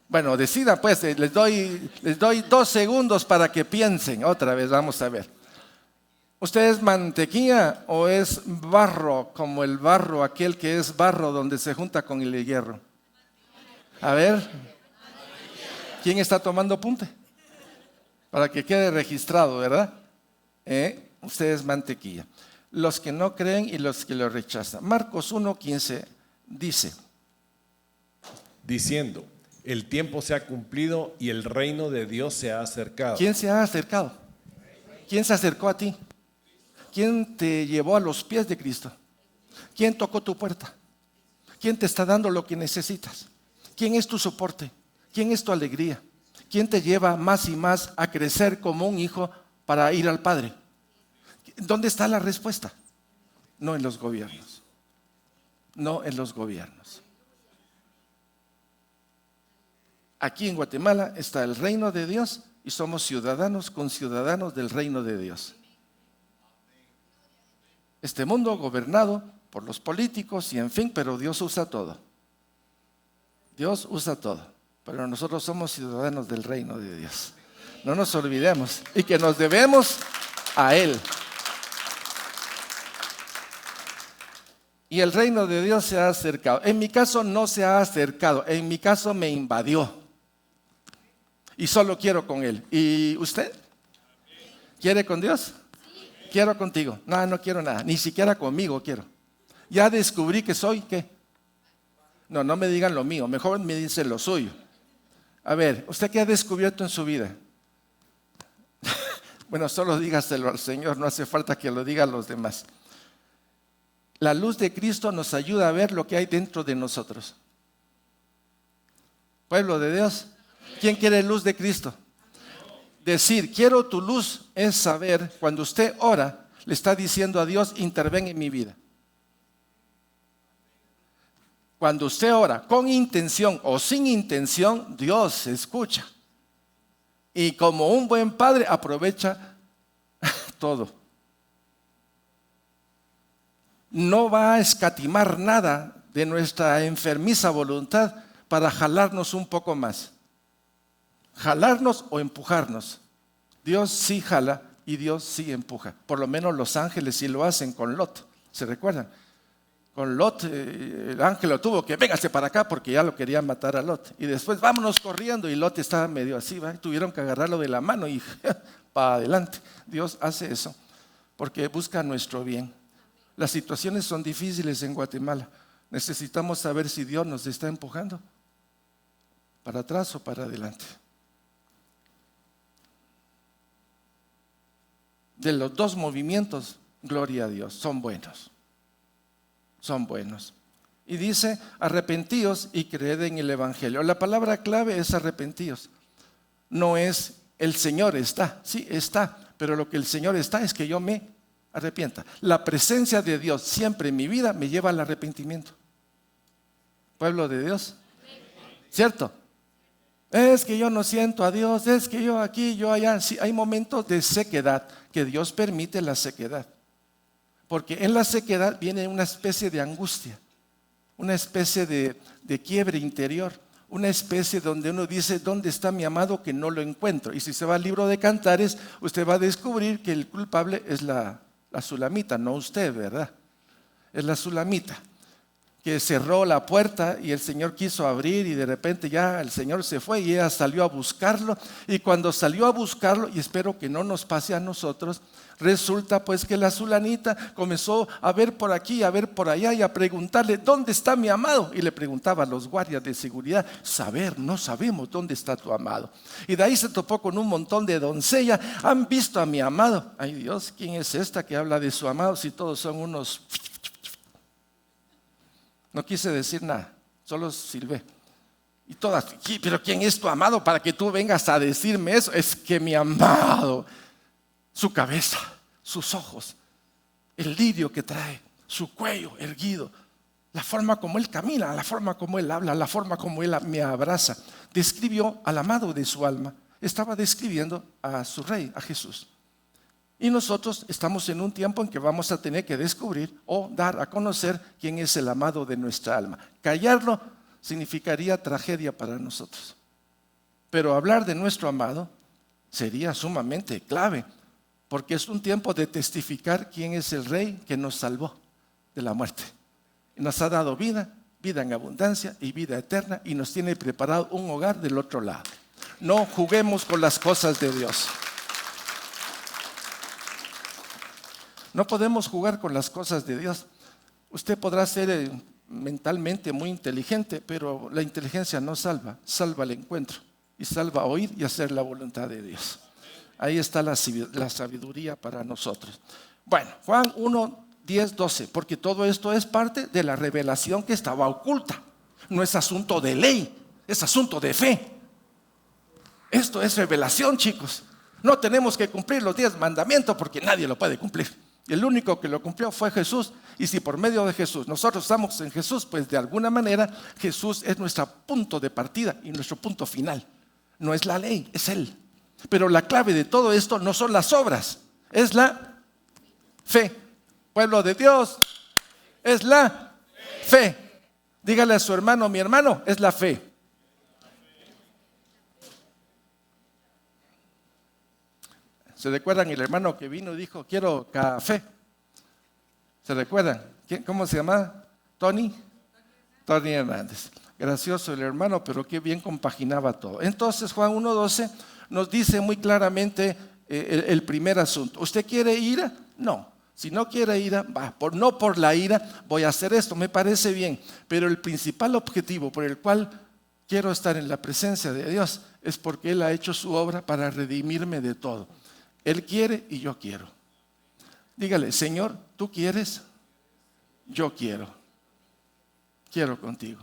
A: Bueno, decidan pues, les doy 2 segundos para que piensen. Otra vez, vamos a ver. ¿Usted es mantequilla o es barro, como el barro, aquel que es barro donde se junta con el hierro? A ver, ¿quién está tomando apunte? Para que quede registrado, ¿verdad? Usted es mantequilla. Los que no creen y los que lo rechazan. Marcos 1:15 dice:
C: diciendo, el tiempo se ha cumplido y el reino de Dios se ha acercado.
A: ¿Quién se ha acercado? ¿Quién se acercó a ti? ¿Quién te llevó a los pies de Cristo? ¿Quién tocó tu puerta? ¿Quién te está dando lo que necesitas? ¿Quién es tu soporte? ¿Quién es tu alegría? ¿Quién te lleva más y más a crecer como un hijo para ir al Padre? ¿Dónde está la respuesta? No en los gobiernos. No en los gobiernos. Aquí en Guatemala está el reino de Dios y somos ciudadanos conciudadanos del reino de Dios. Este mundo gobernado por los políticos y en fin, pero Dios usa todo. Dios usa todo, pero nosotros somos ciudadanos del reino de Dios. No nos olvidemos y que nos debemos a Él. Y el reino de Dios se ha acercado. En mi caso no se ha acercado, en mi caso me invadió. Y solo quiero con Él. ¿Y usted? ¿Quiere con Dios? Quiero contigo. No, no quiero nada, ni siquiera conmigo quiero. Ya descubrí que soy, ¿qué? No me digan lo mío, mejor me dicen lo suyo. A ver, ¿usted qué ha descubierto en su vida? Bueno, solo dígaselo al Señor, no hace falta que lo digan los demás. La luz de Cristo nos ayuda a ver lo que hay dentro de nosotros. Pueblo de Dios, ¿quién quiere luz de Cristo? Decir, quiero tu luz, es saber, cuando usted ora, le está diciendo a Dios, interven en mi vida. Cuando usted ora con intención o sin intención, Dios escucha. Y como un buen padre, aprovecha todo. No va a escatimar nada de nuestra enfermiza voluntad para jalarnos un poco más. Jalarnos o empujarnos. Dios sí jala y Dios sí empuja. Por lo menos los ángeles sí lo hacen con Lot. ¿Se recuerdan? Con Lot, el ángel lo tuvo que véngase para acá porque ya lo querían matar a Lot. Y después vámonos corriendo y Lot estaba medio así, ¿va? Tuvieron que agarrarlo de la mano y para adelante. Dios hace eso porque busca nuestro bien. Las situaciones son difíciles en Guatemala. Necesitamos saber si Dios nos está empujando para atrás o para adelante. De los 2 movimientos, gloria a Dios, son buenos. Son buenos. Y dice, arrepentíos y creed en el Evangelio. La palabra clave es arrepentíos. No es el Señor está, sí está, pero lo que el Señor está es que yo me arrepienta. La presencia de Dios siempre en mi vida me lleva al arrepentimiento. Pueblo de Dios, ¿cierto? Es que yo no siento a Dios, es que yo aquí, yo allá. Sí, hay momentos de sequedad que Dios permite la sequedad. Porque en la sequedad viene una especie de angustia, una especie de quiebre interior, una especie donde uno dice, ¿dónde está mi amado que no lo encuentro? Y si se va al libro de Cantares, usted va a descubrir que el culpable es la sulamita, no usted, ¿verdad? Es la sulamita, que cerró la puerta y el Señor quiso abrir y de repente ya el Señor se fue y ella salió a buscarlo. Y cuando salió a buscarlo, y espero que no nos pase a nosotros, resulta pues que la sulanita comenzó a ver por aquí, a ver por allá y a preguntarle, ¿dónde está mi amado? Y le preguntaba a los guardias de seguridad, no sabemos dónde está tu amado. Y de ahí se topó con un montón de doncellas, ¿han visto a mi amado? Ay Dios, ¿quién es esta que habla de su amado si todos son unos... No quise decir nada, solo silbé. Y todas, pero ¿quién es tu amado para que tú vengas a decirme eso? Es que mi amado, su cabeza, sus ojos, el lirio que trae, su cuello erguido, la forma como Él camina, la forma como Él habla, la forma como Él me abraza. Describió al amado de su alma. Estaba describiendo a su Rey, a Jesús. Y nosotros estamos en un tiempo en que vamos a tener que descubrir o dar a conocer quién es el amado de nuestra alma. Callarlo significaría tragedia para nosotros. Pero hablar de nuestro amado sería sumamente clave, porque es un tiempo de testificar quién es el Rey que nos salvó de la muerte. Nos ha dado vida, vida en abundancia y vida eterna, y nos tiene preparado un hogar del otro lado. No juguemos con las cosas de Dios. No podemos jugar con las cosas de Dios. Usted podrá ser mentalmente muy inteligente, pero la inteligencia no salva, salva el encuentro y salva oír y hacer la voluntad de Dios. Ahí está la sabiduría para nosotros. Bueno, Juan 1, 10, 12, porque todo esto es parte de la revelación que estaba oculta. No es asunto de ley, es asunto de fe. Esto es revelación, chicos. No tenemos que cumplir los 10 mandamientos porque nadie lo puede cumplir. El único que lo cumplió fue Jesús, y si por medio de Jesús nosotros estamos en Jesús, pues de alguna manera Jesús es nuestro punto de partida y nuestro punto final. No es la ley, es Él. Pero la clave de todo esto no son las obras, es la fe. Pueblo de Dios, es la fe. Dígale a su hermano, mi hermano, es la fe. ¿Se recuerdan el hermano que vino y dijo, quiero café? ¿Se recuerdan? ¿Cómo se llama? Tony Hernández. Gracioso el hermano, pero qué bien compaginaba todo. Entonces Juan 1:12 nos dice muy claramente el primer asunto. ¿Usted quiere ira? No. Si no quiere ira, no por la ira voy a hacer esto, me parece bien. Pero el principal objetivo por el cual quiero estar en la presencia de Dios es porque Él ha hecho su obra para redimirme de todo. Él quiere y yo quiero. Dígale, Señor, ¿tú quieres? Yo quiero. Quiero contigo.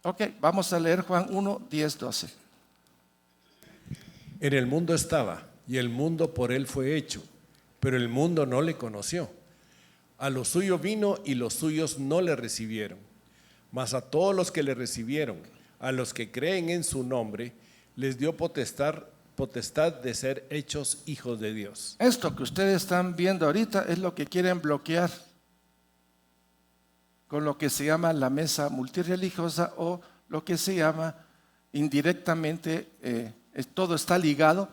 A: Ok, vamos a leer Juan 1, 10, 12.
C: En el mundo estaba, y el mundo por Él fue hecho, pero el mundo no le conoció. A lo suyo vino y los suyos no le recibieron. Mas a todos los que le recibieron, a los que creen en su nombre, les dio potestad de ser hechos hijos de Dios.
A: Esto que ustedes están viendo ahorita es lo que quieren bloquear con lo que se llama la mesa multirreligiosa, o lo que se llama indirectamente, todo está ligado,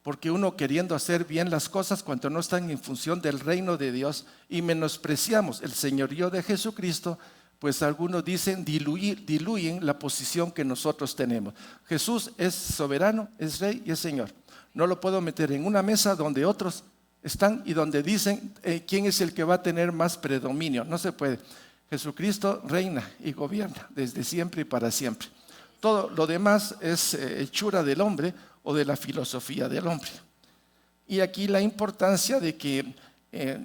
A: porque uno queriendo hacer bien las cosas cuando no están en función del reino de Dios y menospreciamos el señorío de Jesucristo, pues algunos dicen diluyen la posición que nosotros tenemos. Jesús es soberano, es rey y es señor. No lo puedo meter en una mesa donde otros están y donde dicen quién es el que va a tener más predominio. No se puede. Jesucristo reina y gobierna desde siempre y para siempre. Todo lo demás es hechura del hombre o de la filosofía del hombre. Y aquí la importancia de que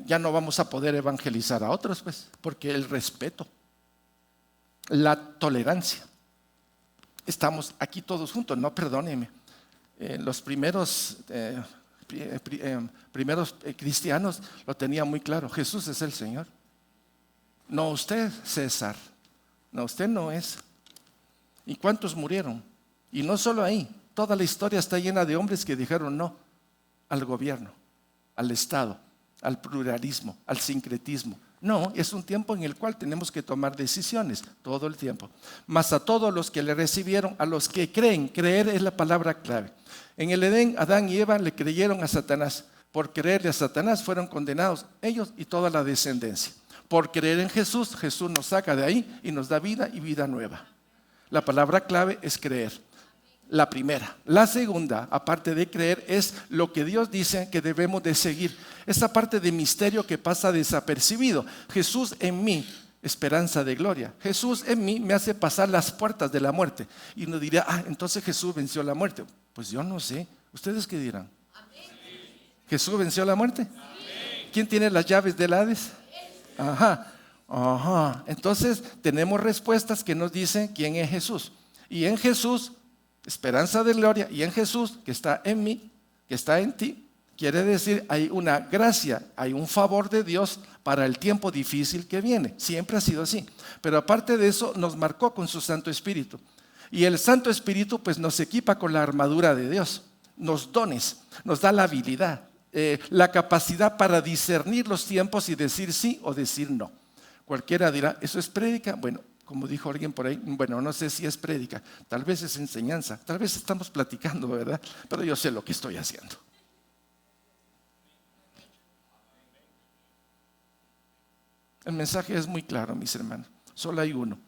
A: ya no vamos a poder evangelizar a otros, pues, porque el respeto, la tolerancia. Estamos aquí todos juntos, no, perdónenme. Los primeros cristianos lo tenían muy claro. Jesús es el Señor. No usted, César. No, usted no es. ¿Y cuántos murieron? Y no solo ahí. Toda la historia está llena de hombres que dijeron no al gobierno, al Estado, al pluralismo, al sincretismo. No, es un tiempo en el cual tenemos que tomar decisiones todo el tiempo. Mas a todos los que le recibieron, a los que creen, creer es la palabra clave. En el Edén, Adán y Eva le creyeron a Satanás. Por creerle a Satanás fueron condenados ellos y toda la descendencia. Por creer en Jesús, Jesús nos saca de ahí y nos da vida y vida nueva. La palabra clave es creer. La primera. La segunda, aparte de creer, es lo que Dios dice que debemos de seguir. Esa parte de misterio que pasa desapercibido. Jesús en mí, esperanza de gloria. Jesús en mí me hace pasar las puertas de la muerte. Y uno diría, entonces Jesús venció la muerte. Pues yo no sé. ¿Ustedes qué dirán? Amén. ¿Jesús venció la muerte? Amén. ¿Quién tiene las llaves del Hades? Ajá. Entonces tenemos respuestas que nos dicen quién es Jesús. Y en Jesús, esperanza de gloria, y en Jesús, que está en mí, que está en ti, Quiere decir, hay una gracia, hay un favor de Dios para el tiempo difícil que viene. Siempre ha sido así. Pero aparte de eso, nos marcó con su Santo Espíritu. Y el Santo Espíritu pues nos equipa con la armadura de Dios, nos dones, nos da la habilidad, la capacidad para discernir los tiempos y decir sí o decir no. Cualquiera dirá, ¿eso es prédica? Bueno, como dijo alguien por ahí, bueno, no sé si es prédica, tal vez es enseñanza, tal vez estamos platicando, ¿verdad? Pero yo sé lo que estoy haciendo. El mensaje es muy claro, mis hermanos. Solo hay uno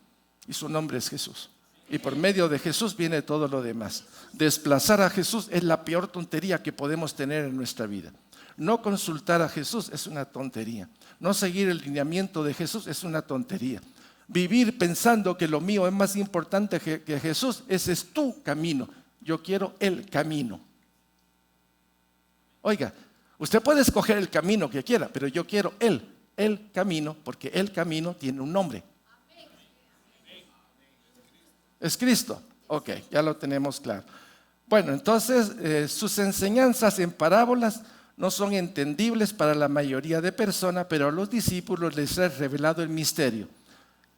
A: y su nombre es Jesús. Y por medio de Jesús viene todo lo demás. Desplazar a Jesús es la peor tontería que podemos tener en nuestra vida. No consultar a Jesús es una tontería. No seguir el lineamiento de Jesús es una tontería. Vivir pensando que lo mío es más importante que Jesús, ese es tu camino. Yo quiero el camino. Oiga, usted puede escoger el camino que quiera, pero yo quiero el camino, porque el camino tiene un nombre. Es Cristo. Ok, ya lo tenemos claro. Bueno, entonces sus enseñanzas en parábolas no son entendibles para la mayoría de personas, pero a los discípulos les es revelado el misterio.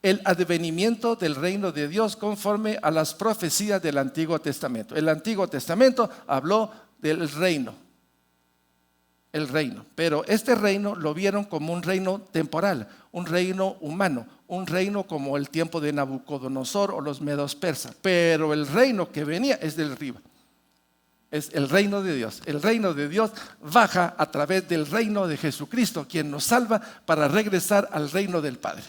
A: El advenimiento del reino de Dios conforme a las profecías del Antiguo Testamento. El Antiguo Testamento habló del reino. El reino, pero este reino lo vieron como un reino temporal, un reino humano, un reino como el tiempo de Nabucodonosor o los medos persas, pero el reino que venía es del arriba, es el reino de Dios. El reino de Dios baja a través del reino de Jesucristo, quien nos salva para regresar al reino del Padre.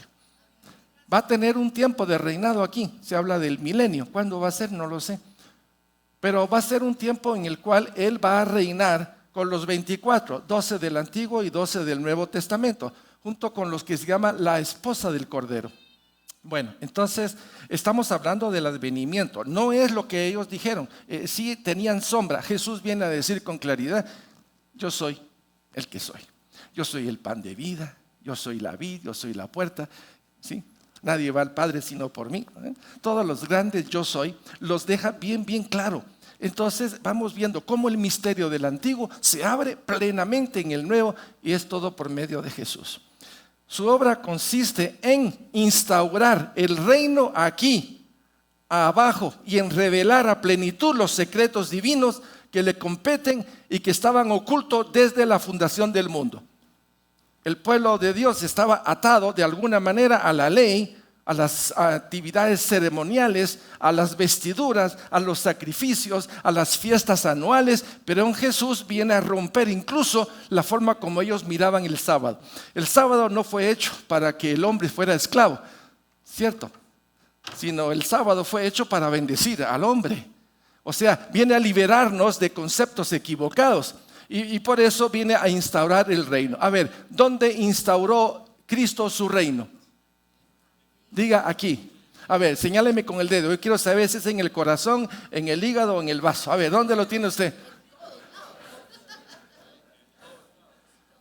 A: Va a tener un tiempo de reinado aquí, se habla del milenio, ¿cuándo va a ser? No lo sé, pero va a ser un tiempo en el cual Él va a reinar con los 24, 12 del Antiguo y 12 del Nuevo Testamento, junto con los que se llama la esposa del Cordero. Bueno, entonces estamos hablando del advenimiento, no es lo que ellos dijeron, sí tenían sombra. Jesús viene a decir con claridad, yo soy el que soy, yo soy el pan de vida, yo soy la vid, yo soy la puerta, ¿sí? Nadie va al Padre sino por mí. Todos los grandes yo soy los deja bien claro. Entonces vamos viendo cómo el misterio del Antiguo se abre plenamente en el Nuevo y es todo por medio de Jesús. Su obra consiste en instaurar el reino aquí, abajo, y en revelar a plenitud los secretos divinos que le competen y que estaban ocultos desde la fundación del mundo. El pueblo de Dios estaba atado de alguna manera a la ley, a las actividades ceremoniales, a las vestiduras, a los sacrificios, a las fiestas anuales, pero en Jesús viene a romper incluso la forma como ellos miraban el sábado. El sábado no fue hecho para que el hombre fuera esclavo, ¿cierto? Sino el sábado fue hecho para bendecir al hombre. O sea, viene a liberarnos de conceptos equivocados y por eso viene a instaurar el reino. A ver, ¿dónde instauró Cristo su reino? Diga aquí. A ver, señáleme con el dedo. Yo quiero saber si es en el corazón, en el hígado o en el vaso. A ver, ¿dónde lo tiene usted?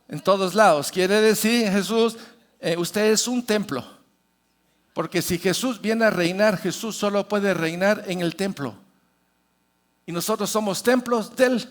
A: En todos lados. Quiere decir, Jesús, usted es un templo. Porque si Jesús viene a reinar, Jesús solo puede reinar en el templo. Y nosotros somos templos del...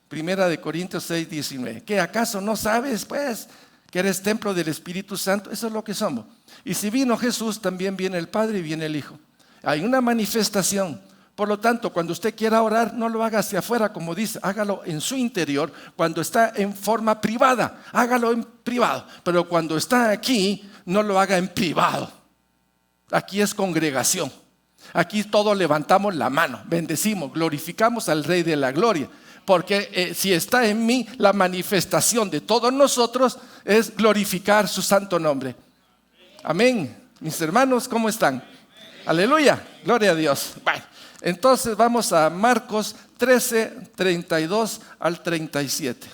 A: Primera de Corintios 6, 19. ¿Qué acaso no sabes, pues, que eres templo del Espíritu Santo? Eso es lo que somos. Y si vino Jesús, también viene el Padre y viene el Hijo. Hay una manifestación. Por lo tanto, cuando usted quiera orar, no lo haga hacia afuera, como dice, hágalo en su interior. Cuando está en forma privada, hágalo en privado. Pero cuando está aquí, no lo haga en privado. Aquí es congregación. Aquí todos levantamos la mano, bendecimos, glorificamos al Rey de la Gloria. Porque si está en mí, la manifestación de todos nosotros es glorificar su santo nombre. Amén. Mis hermanos, ¿cómo están? Aleluya, gloria a Dios. Bueno, entonces vamos a Marcos 13, 32 al 37.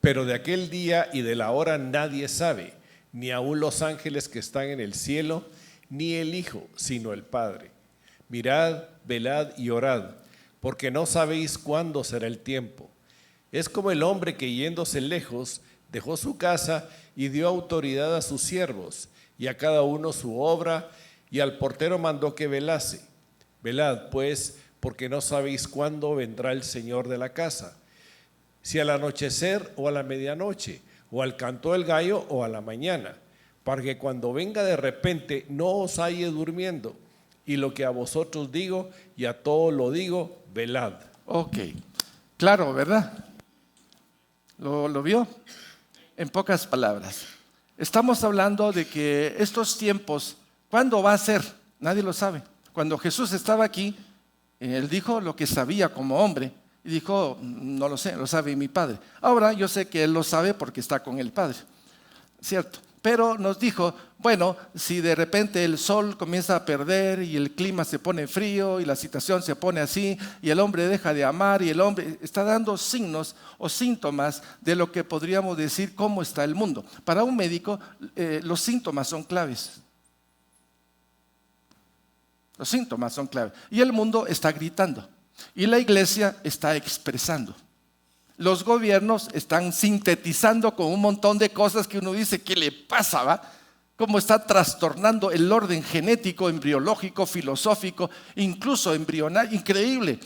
C: Pero de aquel día y de la hora nadie sabe, ni aun los ángeles que están en el cielo, ni el Hijo, sino el Padre. Mirad, velad y orad, porque no sabéis cuándo será el tiempo. Es como el hombre que yéndose lejos dejó su casa y dio autoridad a sus siervos, y a cada uno su obra, y al portero mandó que velase. Velad, pues, porque no sabéis cuándo vendrá el Señor de la casa, si al anochecer o a la medianoche, o al canto del gallo o a la mañana, para que cuando venga de repente no os halle durmiendo. Y lo que a vosotros digo y a todos lo digo, velad.
A: Ok, claro, ¿verdad? ¿Lo vio? En pocas palabras. Estamos hablando de que estos tiempos, ¿cuándo va a ser? Nadie lo sabe. Cuando Jesús estaba aquí, Él dijo lo que sabía como hombre. Y dijo, no lo sé, lo sabe mi Padre. Ahora yo sé que Él lo sabe porque está con el Padre. ¿Cierto? Pero nos dijo, bueno, si de repente el sol comienza a perder y el clima se pone frío y la situación se pone así y el hombre deja de amar y el hombre está dando signos o síntomas de lo que podríamos decir cómo está el mundo. Para un médico los síntomas son claves. Los síntomas son claves. Y el mundo está gritando y la iglesia está expresando. Los gobiernos están sintetizando con un montón de cosas que uno dice, ¿qué le pasa? ¿Va? Cómo está trastornando el orden genético, embriológico, filosófico, incluso embrional, increíble.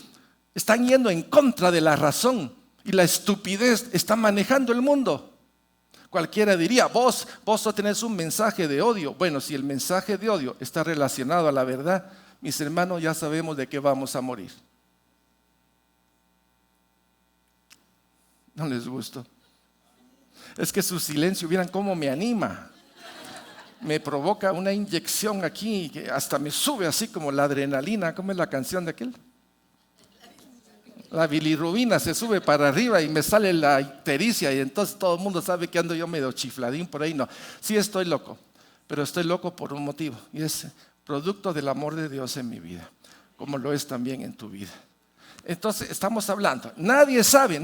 A: Están yendo en contra de la razón y la estupidez está manejando el mundo. Cualquiera diría, vos no tenés un mensaje de odio. Bueno, si el mensaje de odio está relacionado a la verdad, mis hermanos, ya sabemos de qué vamos a morir. No les gustó. Es que su silencio, vieran cómo me anima. Me provoca una inyección aquí que hasta me sube así como la adrenalina. ¿Cómo es la canción de aquel? La bilirrubina se sube para arriba y me sale la ictericia y entonces todo el mundo sabe que ando yo medio chifladín por ahí. No, sí estoy loco, pero estoy loco por un motivo y es producto del amor de Dios en mi vida, como lo es también en tu vida. Entonces estamos hablando, nadie sabe.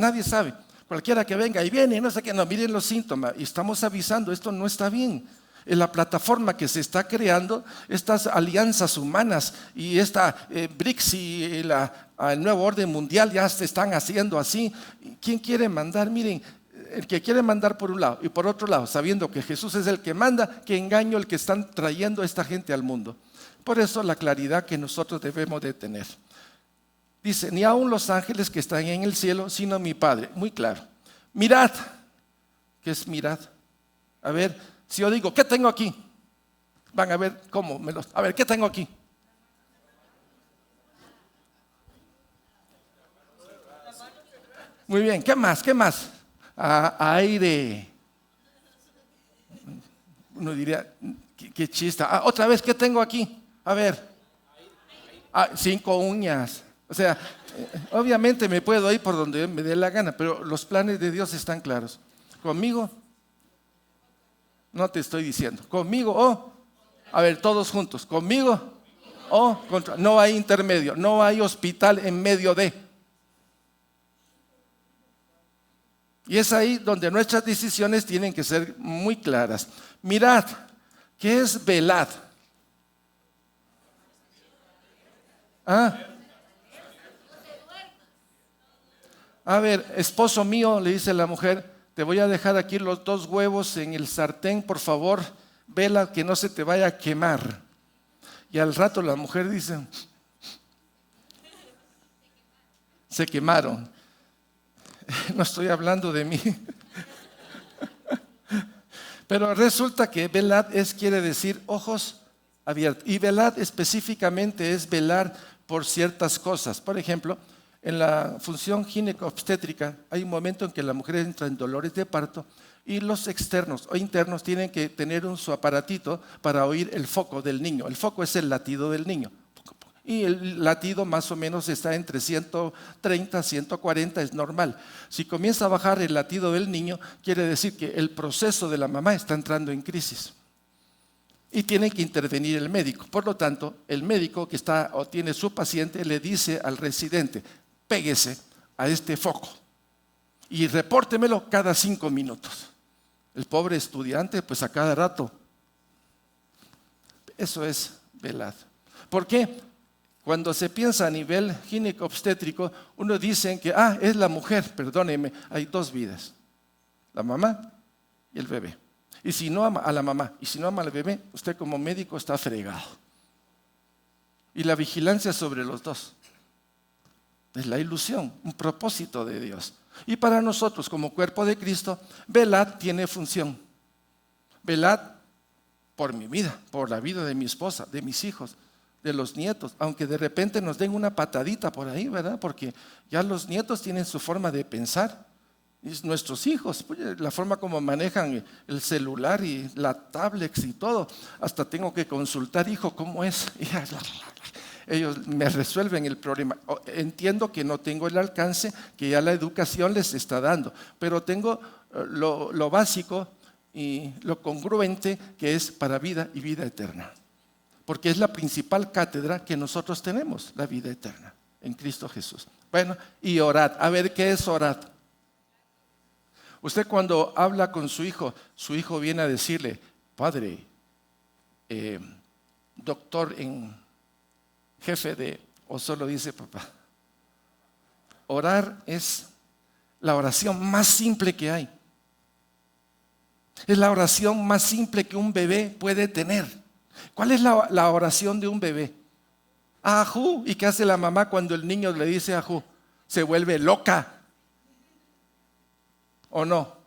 A: Cualquiera que venga y viene, no sé qué, no, miren los síntomas. Y estamos avisando, esto no está bien. En la plataforma que se está creando, estas alianzas humanas y esta BRICS y el nuevo orden mundial ya se están haciendo así. ¿Quién quiere mandar? Miren, el que quiere mandar por un lado y por otro lado, sabiendo que Jesús es el que manda, qué engaño el que están trayendo esta gente al mundo. Por eso la claridad que nosotros debemos de tener. Dice, ni aun los ángeles que están en el cielo, sino mi Padre. Muy claro. Mirad. ¿Qué es mirad? A ver, si yo digo, ¿qué tengo aquí? Van a ver cómo. A ver, ¿qué tengo aquí? Muy bien, ¿qué más? Aire. Uno diría, qué chiste. Otra vez, ¿qué tengo aquí? A ver. 5 uñas. O sea, obviamente me puedo ir por donde me dé la gana, pero los planes de Dios están claros. Conmigo, no te estoy diciendo. Conmigo a ver, todos juntos. Conmigo contra. No hay intermedio, no hay hospital en medio de. Y es ahí donde nuestras decisiones tienen que ser muy claras. Mirad, ¿qué es velad? A ver, esposo mío, le dice la mujer, te voy a dejar aquí los 2 huevos en el sartén, por favor, vela que no se te vaya a quemar. Y al rato la mujer dice, se quemaron. No estoy hablando de mí. Pero resulta que velad quiere decir ojos abiertos. Y velad específicamente es velar por ciertas cosas. Por ejemplo, en la función gineco-obstétrica hay un momento en que la mujer entra en dolores de parto y los externos o internos tienen que tener su aparatito para oír el foco del niño. El foco es el latido del niño. Y el latido más o menos está entre 130, 140, es normal. Si comienza a bajar el latido del niño, quiere decir que el proceso de la mamá está entrando en crisis. Y tiene que intervenir el médico. Por lo tanto, el médico que está o tiene su paciente le dice al residente, péguese a este foco y repórtemelo cada 5 minutos. El pobre estudiante, pues a cada rato. Eso es velad. ¿Por qué? Cuando se piensa a nivel gineco-obstétrico, uno dice que, es la mujer, perdóneme, hay 2 vidas, la mamá y el bebé. Y si no ama a la mamá y si no ama al bebé, usted como médico está fregado. Y la vigilancia sobre los 2. es la ilusión, un propósito de Dios. Y para nosotros como cuerpo de Cristo, velad tiene función. Velad por mi vida, por la vida de mi esposa, de mis hijos, de los nietos, aunque de repente nos den una patadita por ahí, ¿verdad? Porque ya los nietos tienen su forma de pensar. Y nuestros hijos, pues, la forma como manejan el celular y la tablet y todo, hasta tengo que consultar, hijo, ¿cómo es? Y ellos me resuelven el problema. Entiendo que no tengo el alcance que ya la educación les está dando, pero tengo lo básico y lo congruente que es para vida y vida eterna. Porque es la principal cátedra que nosotros tenemos, la vida eterna, en Cristo Jesús. Bueno, y orad. A ver, ¿qué es orad? Usted cuando habla con su hijo viene a decirle, padre, doctor en jefe de, o solo dice papá. Orar es la oración más simple que hay. Es la oración más simple que un bebé puede tener. ¿Cuál es la oración de un bebé? Ajú. ¿Y qué hace la mamá cuando el niño le dice ajú? Se vuelve loca. ¿O no?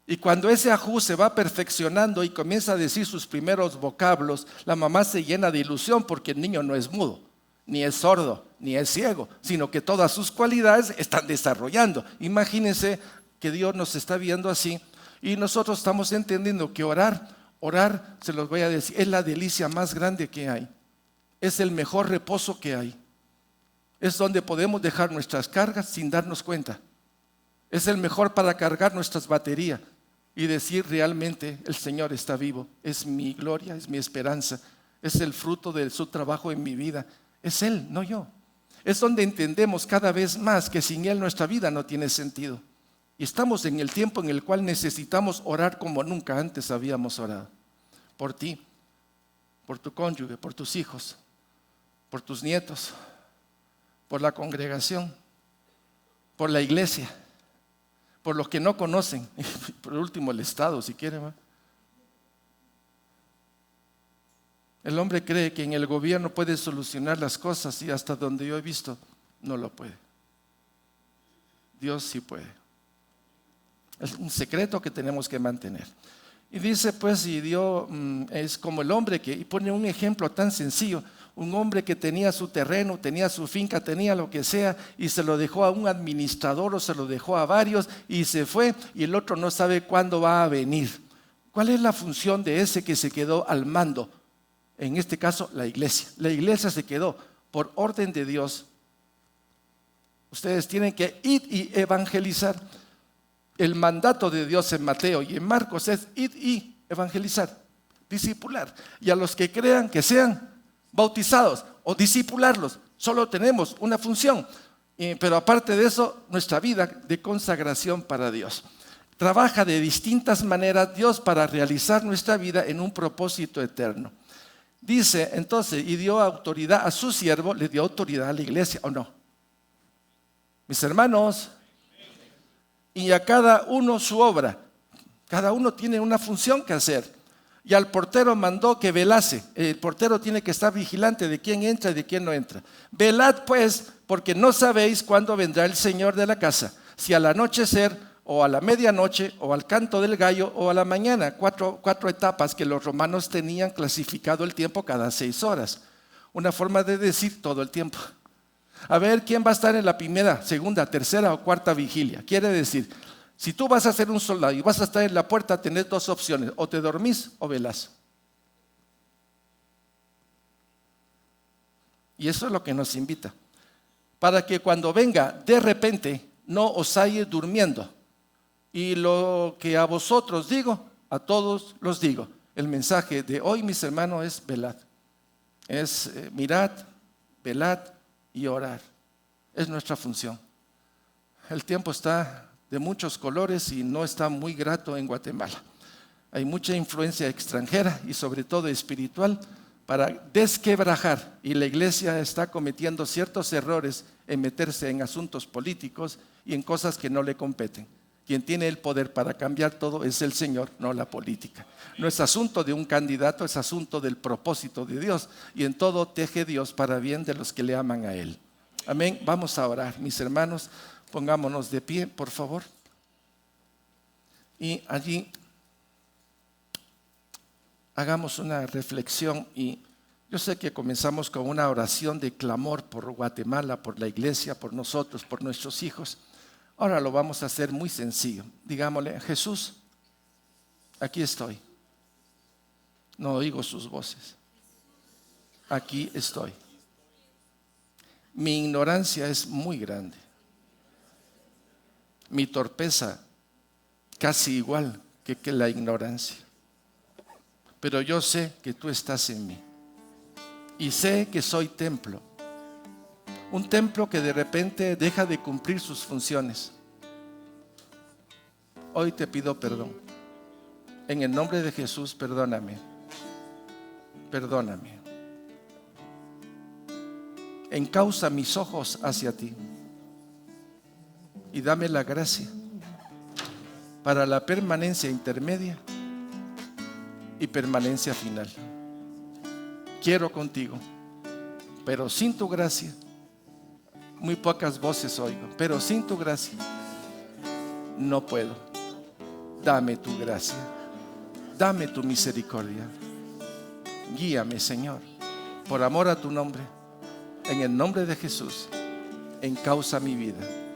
A: Y cuando ese ajú se va perfeccionando y comienza a decir sus primeros vocablos, la mamá se llena de ilusión porque el niño no es mudo, ni es sordo, ni es ciego, sino que todas sus cualidades están desarrollando. Imagínense que Dios nos está viendo así y nosotros estamos entendiendo que orar, se los voy a decir, es la delicia más grande que hay. Es el mejor reposo que hay. Es donde podemos dejar nuestras cargas sin darnos cuenta. Es el mejor para cargar nuestras baterías y decir realmente el Señor está vivo, es mi gloria, es mi esperanza, es el fruto de su trabajo en mi vida, es Él, no yo. Es donde entendemos cada vez más que sin Él nuestra vida no tiene sentido. Y estamos en el tiempo en el cual necesitamos orar como nunca antes habíamos orado. Por ti, por tu cónyuge, por tus hijos, por tus nietos, por la congregación, por la iglesia, por los que no conocen, por último el Estado, si quieren. ¿Va? El hombre cree que en el gobierno puede solucionar las cosas y hasta donde yo he visto, no lo puede. Dios sí puede. Es un secreto que tenemos que mantener. Y dice pues, y Dios es como el hombre que, y pone un ejemplo tan sencillo, un hombre que tenía su terreno, tenía su finca, tenía lo que sea, y se lo dejó a un administrador o se lo dejó a varios y se fue, y el otro no sabe cuándo va a venir. ¿Cuál es la función de ese que se quedó al mando? En este caso, la iglesia. La iglesia se quedó por orden de Dios. Ustedes tienen que ir y evangelizar. El mandato de Dios en Mateo y en Marcos es ir y evangelizar, discipular. Y a los que crean que sean bautizados o discipularlos, solo tenemos una función. Pero aparte de eso, nuestra vida de consagración para Dios. Trabaja de distintas maneras Dios para realizar nuestra vida en un propósito eterno. Dice entonces, y dio autoridad a su siervo, le dio autoridad a la iglesia, ¿o no? Mis hermanos, y a cada uno su obra. Cada uno tiene una función que hacer. Y al portero mandó que velase. El portero tiene que estar vigilante de quién entra y de quién no entra. Velad pues, porque no sabéis cuándo vendrá el Señor de la casa, si al anochecer, o a la medianoche, o al canto del gallo, o a la mañana. Cuatro etapas que los romanos tenían clasificado el tiempo cada 6 horas. Una forma de decir todo el tiempo. A ver, ¿quién va a estar en la primera, segunda, tercera o cuarta vigilia? Quiere decir, si tú vas a ser un soldado y vas a estar en la puerta, tenés 2 opciones, o te dormís o velás. Y eso es lo que nos invita. Para que cuando venga de repente, no os halle durmiendo. Y lo que a vosotros digo, a todos los digo. El mensaje de hoy, mis hermanos, es velad. Es mirad, velad y orar. Es nuestra función. El tiempo está de muchos colores y no está muy grato en Guatemala. Hay mucha influencia extranjera y sobre todo espiritual para desquebrajar, y la iglesia está cometiendo ciertos errores en meterse en asuntos políticos y en cosas que no le competen. Quien tiene el poder para cambiar todo es el Señor, no la política. No es asunto de un candidato, es asunto del propósito de Dios, y en todo teje Dios para bien de los que le aman a Él. Amén. Vamos a orar, mis hermanos. Pongámonos de pie, por favor. Y allí hagamos una reflexión. Y yo sé que comenzamos con una oración de clamor por Guatemala, por la iglesia, por nosotros, por nuestros hijos. Ahora lo vamos a hacer muy sencillo. Digámosle: Jesús, aquí estoy. No oigo sus voces. Aquí estoy. Mi ignorancia es muy grande. Mi torpeza casi igual que la ignorancia. Pero yo sé que tú estás en mí. Y sé que soy templo. Un templo que de repente deja de cumplir sus funciones. Hoy te pido perdón. En el nombre de Jesús, perdóname. Perdóname. Encausa mis ojos hacia ti. Y dame la gracia para la permanencia intermedia y permanencia final. Quiero contigo, pero sin tu gracia, muy pocas voces oigo, pero sin tu gracia no puedo. Dame tu gracia, dame tu misericordia. Guíame, Señor, por amor a tu nombre. En el nombre de Jesús, encausa mi vida.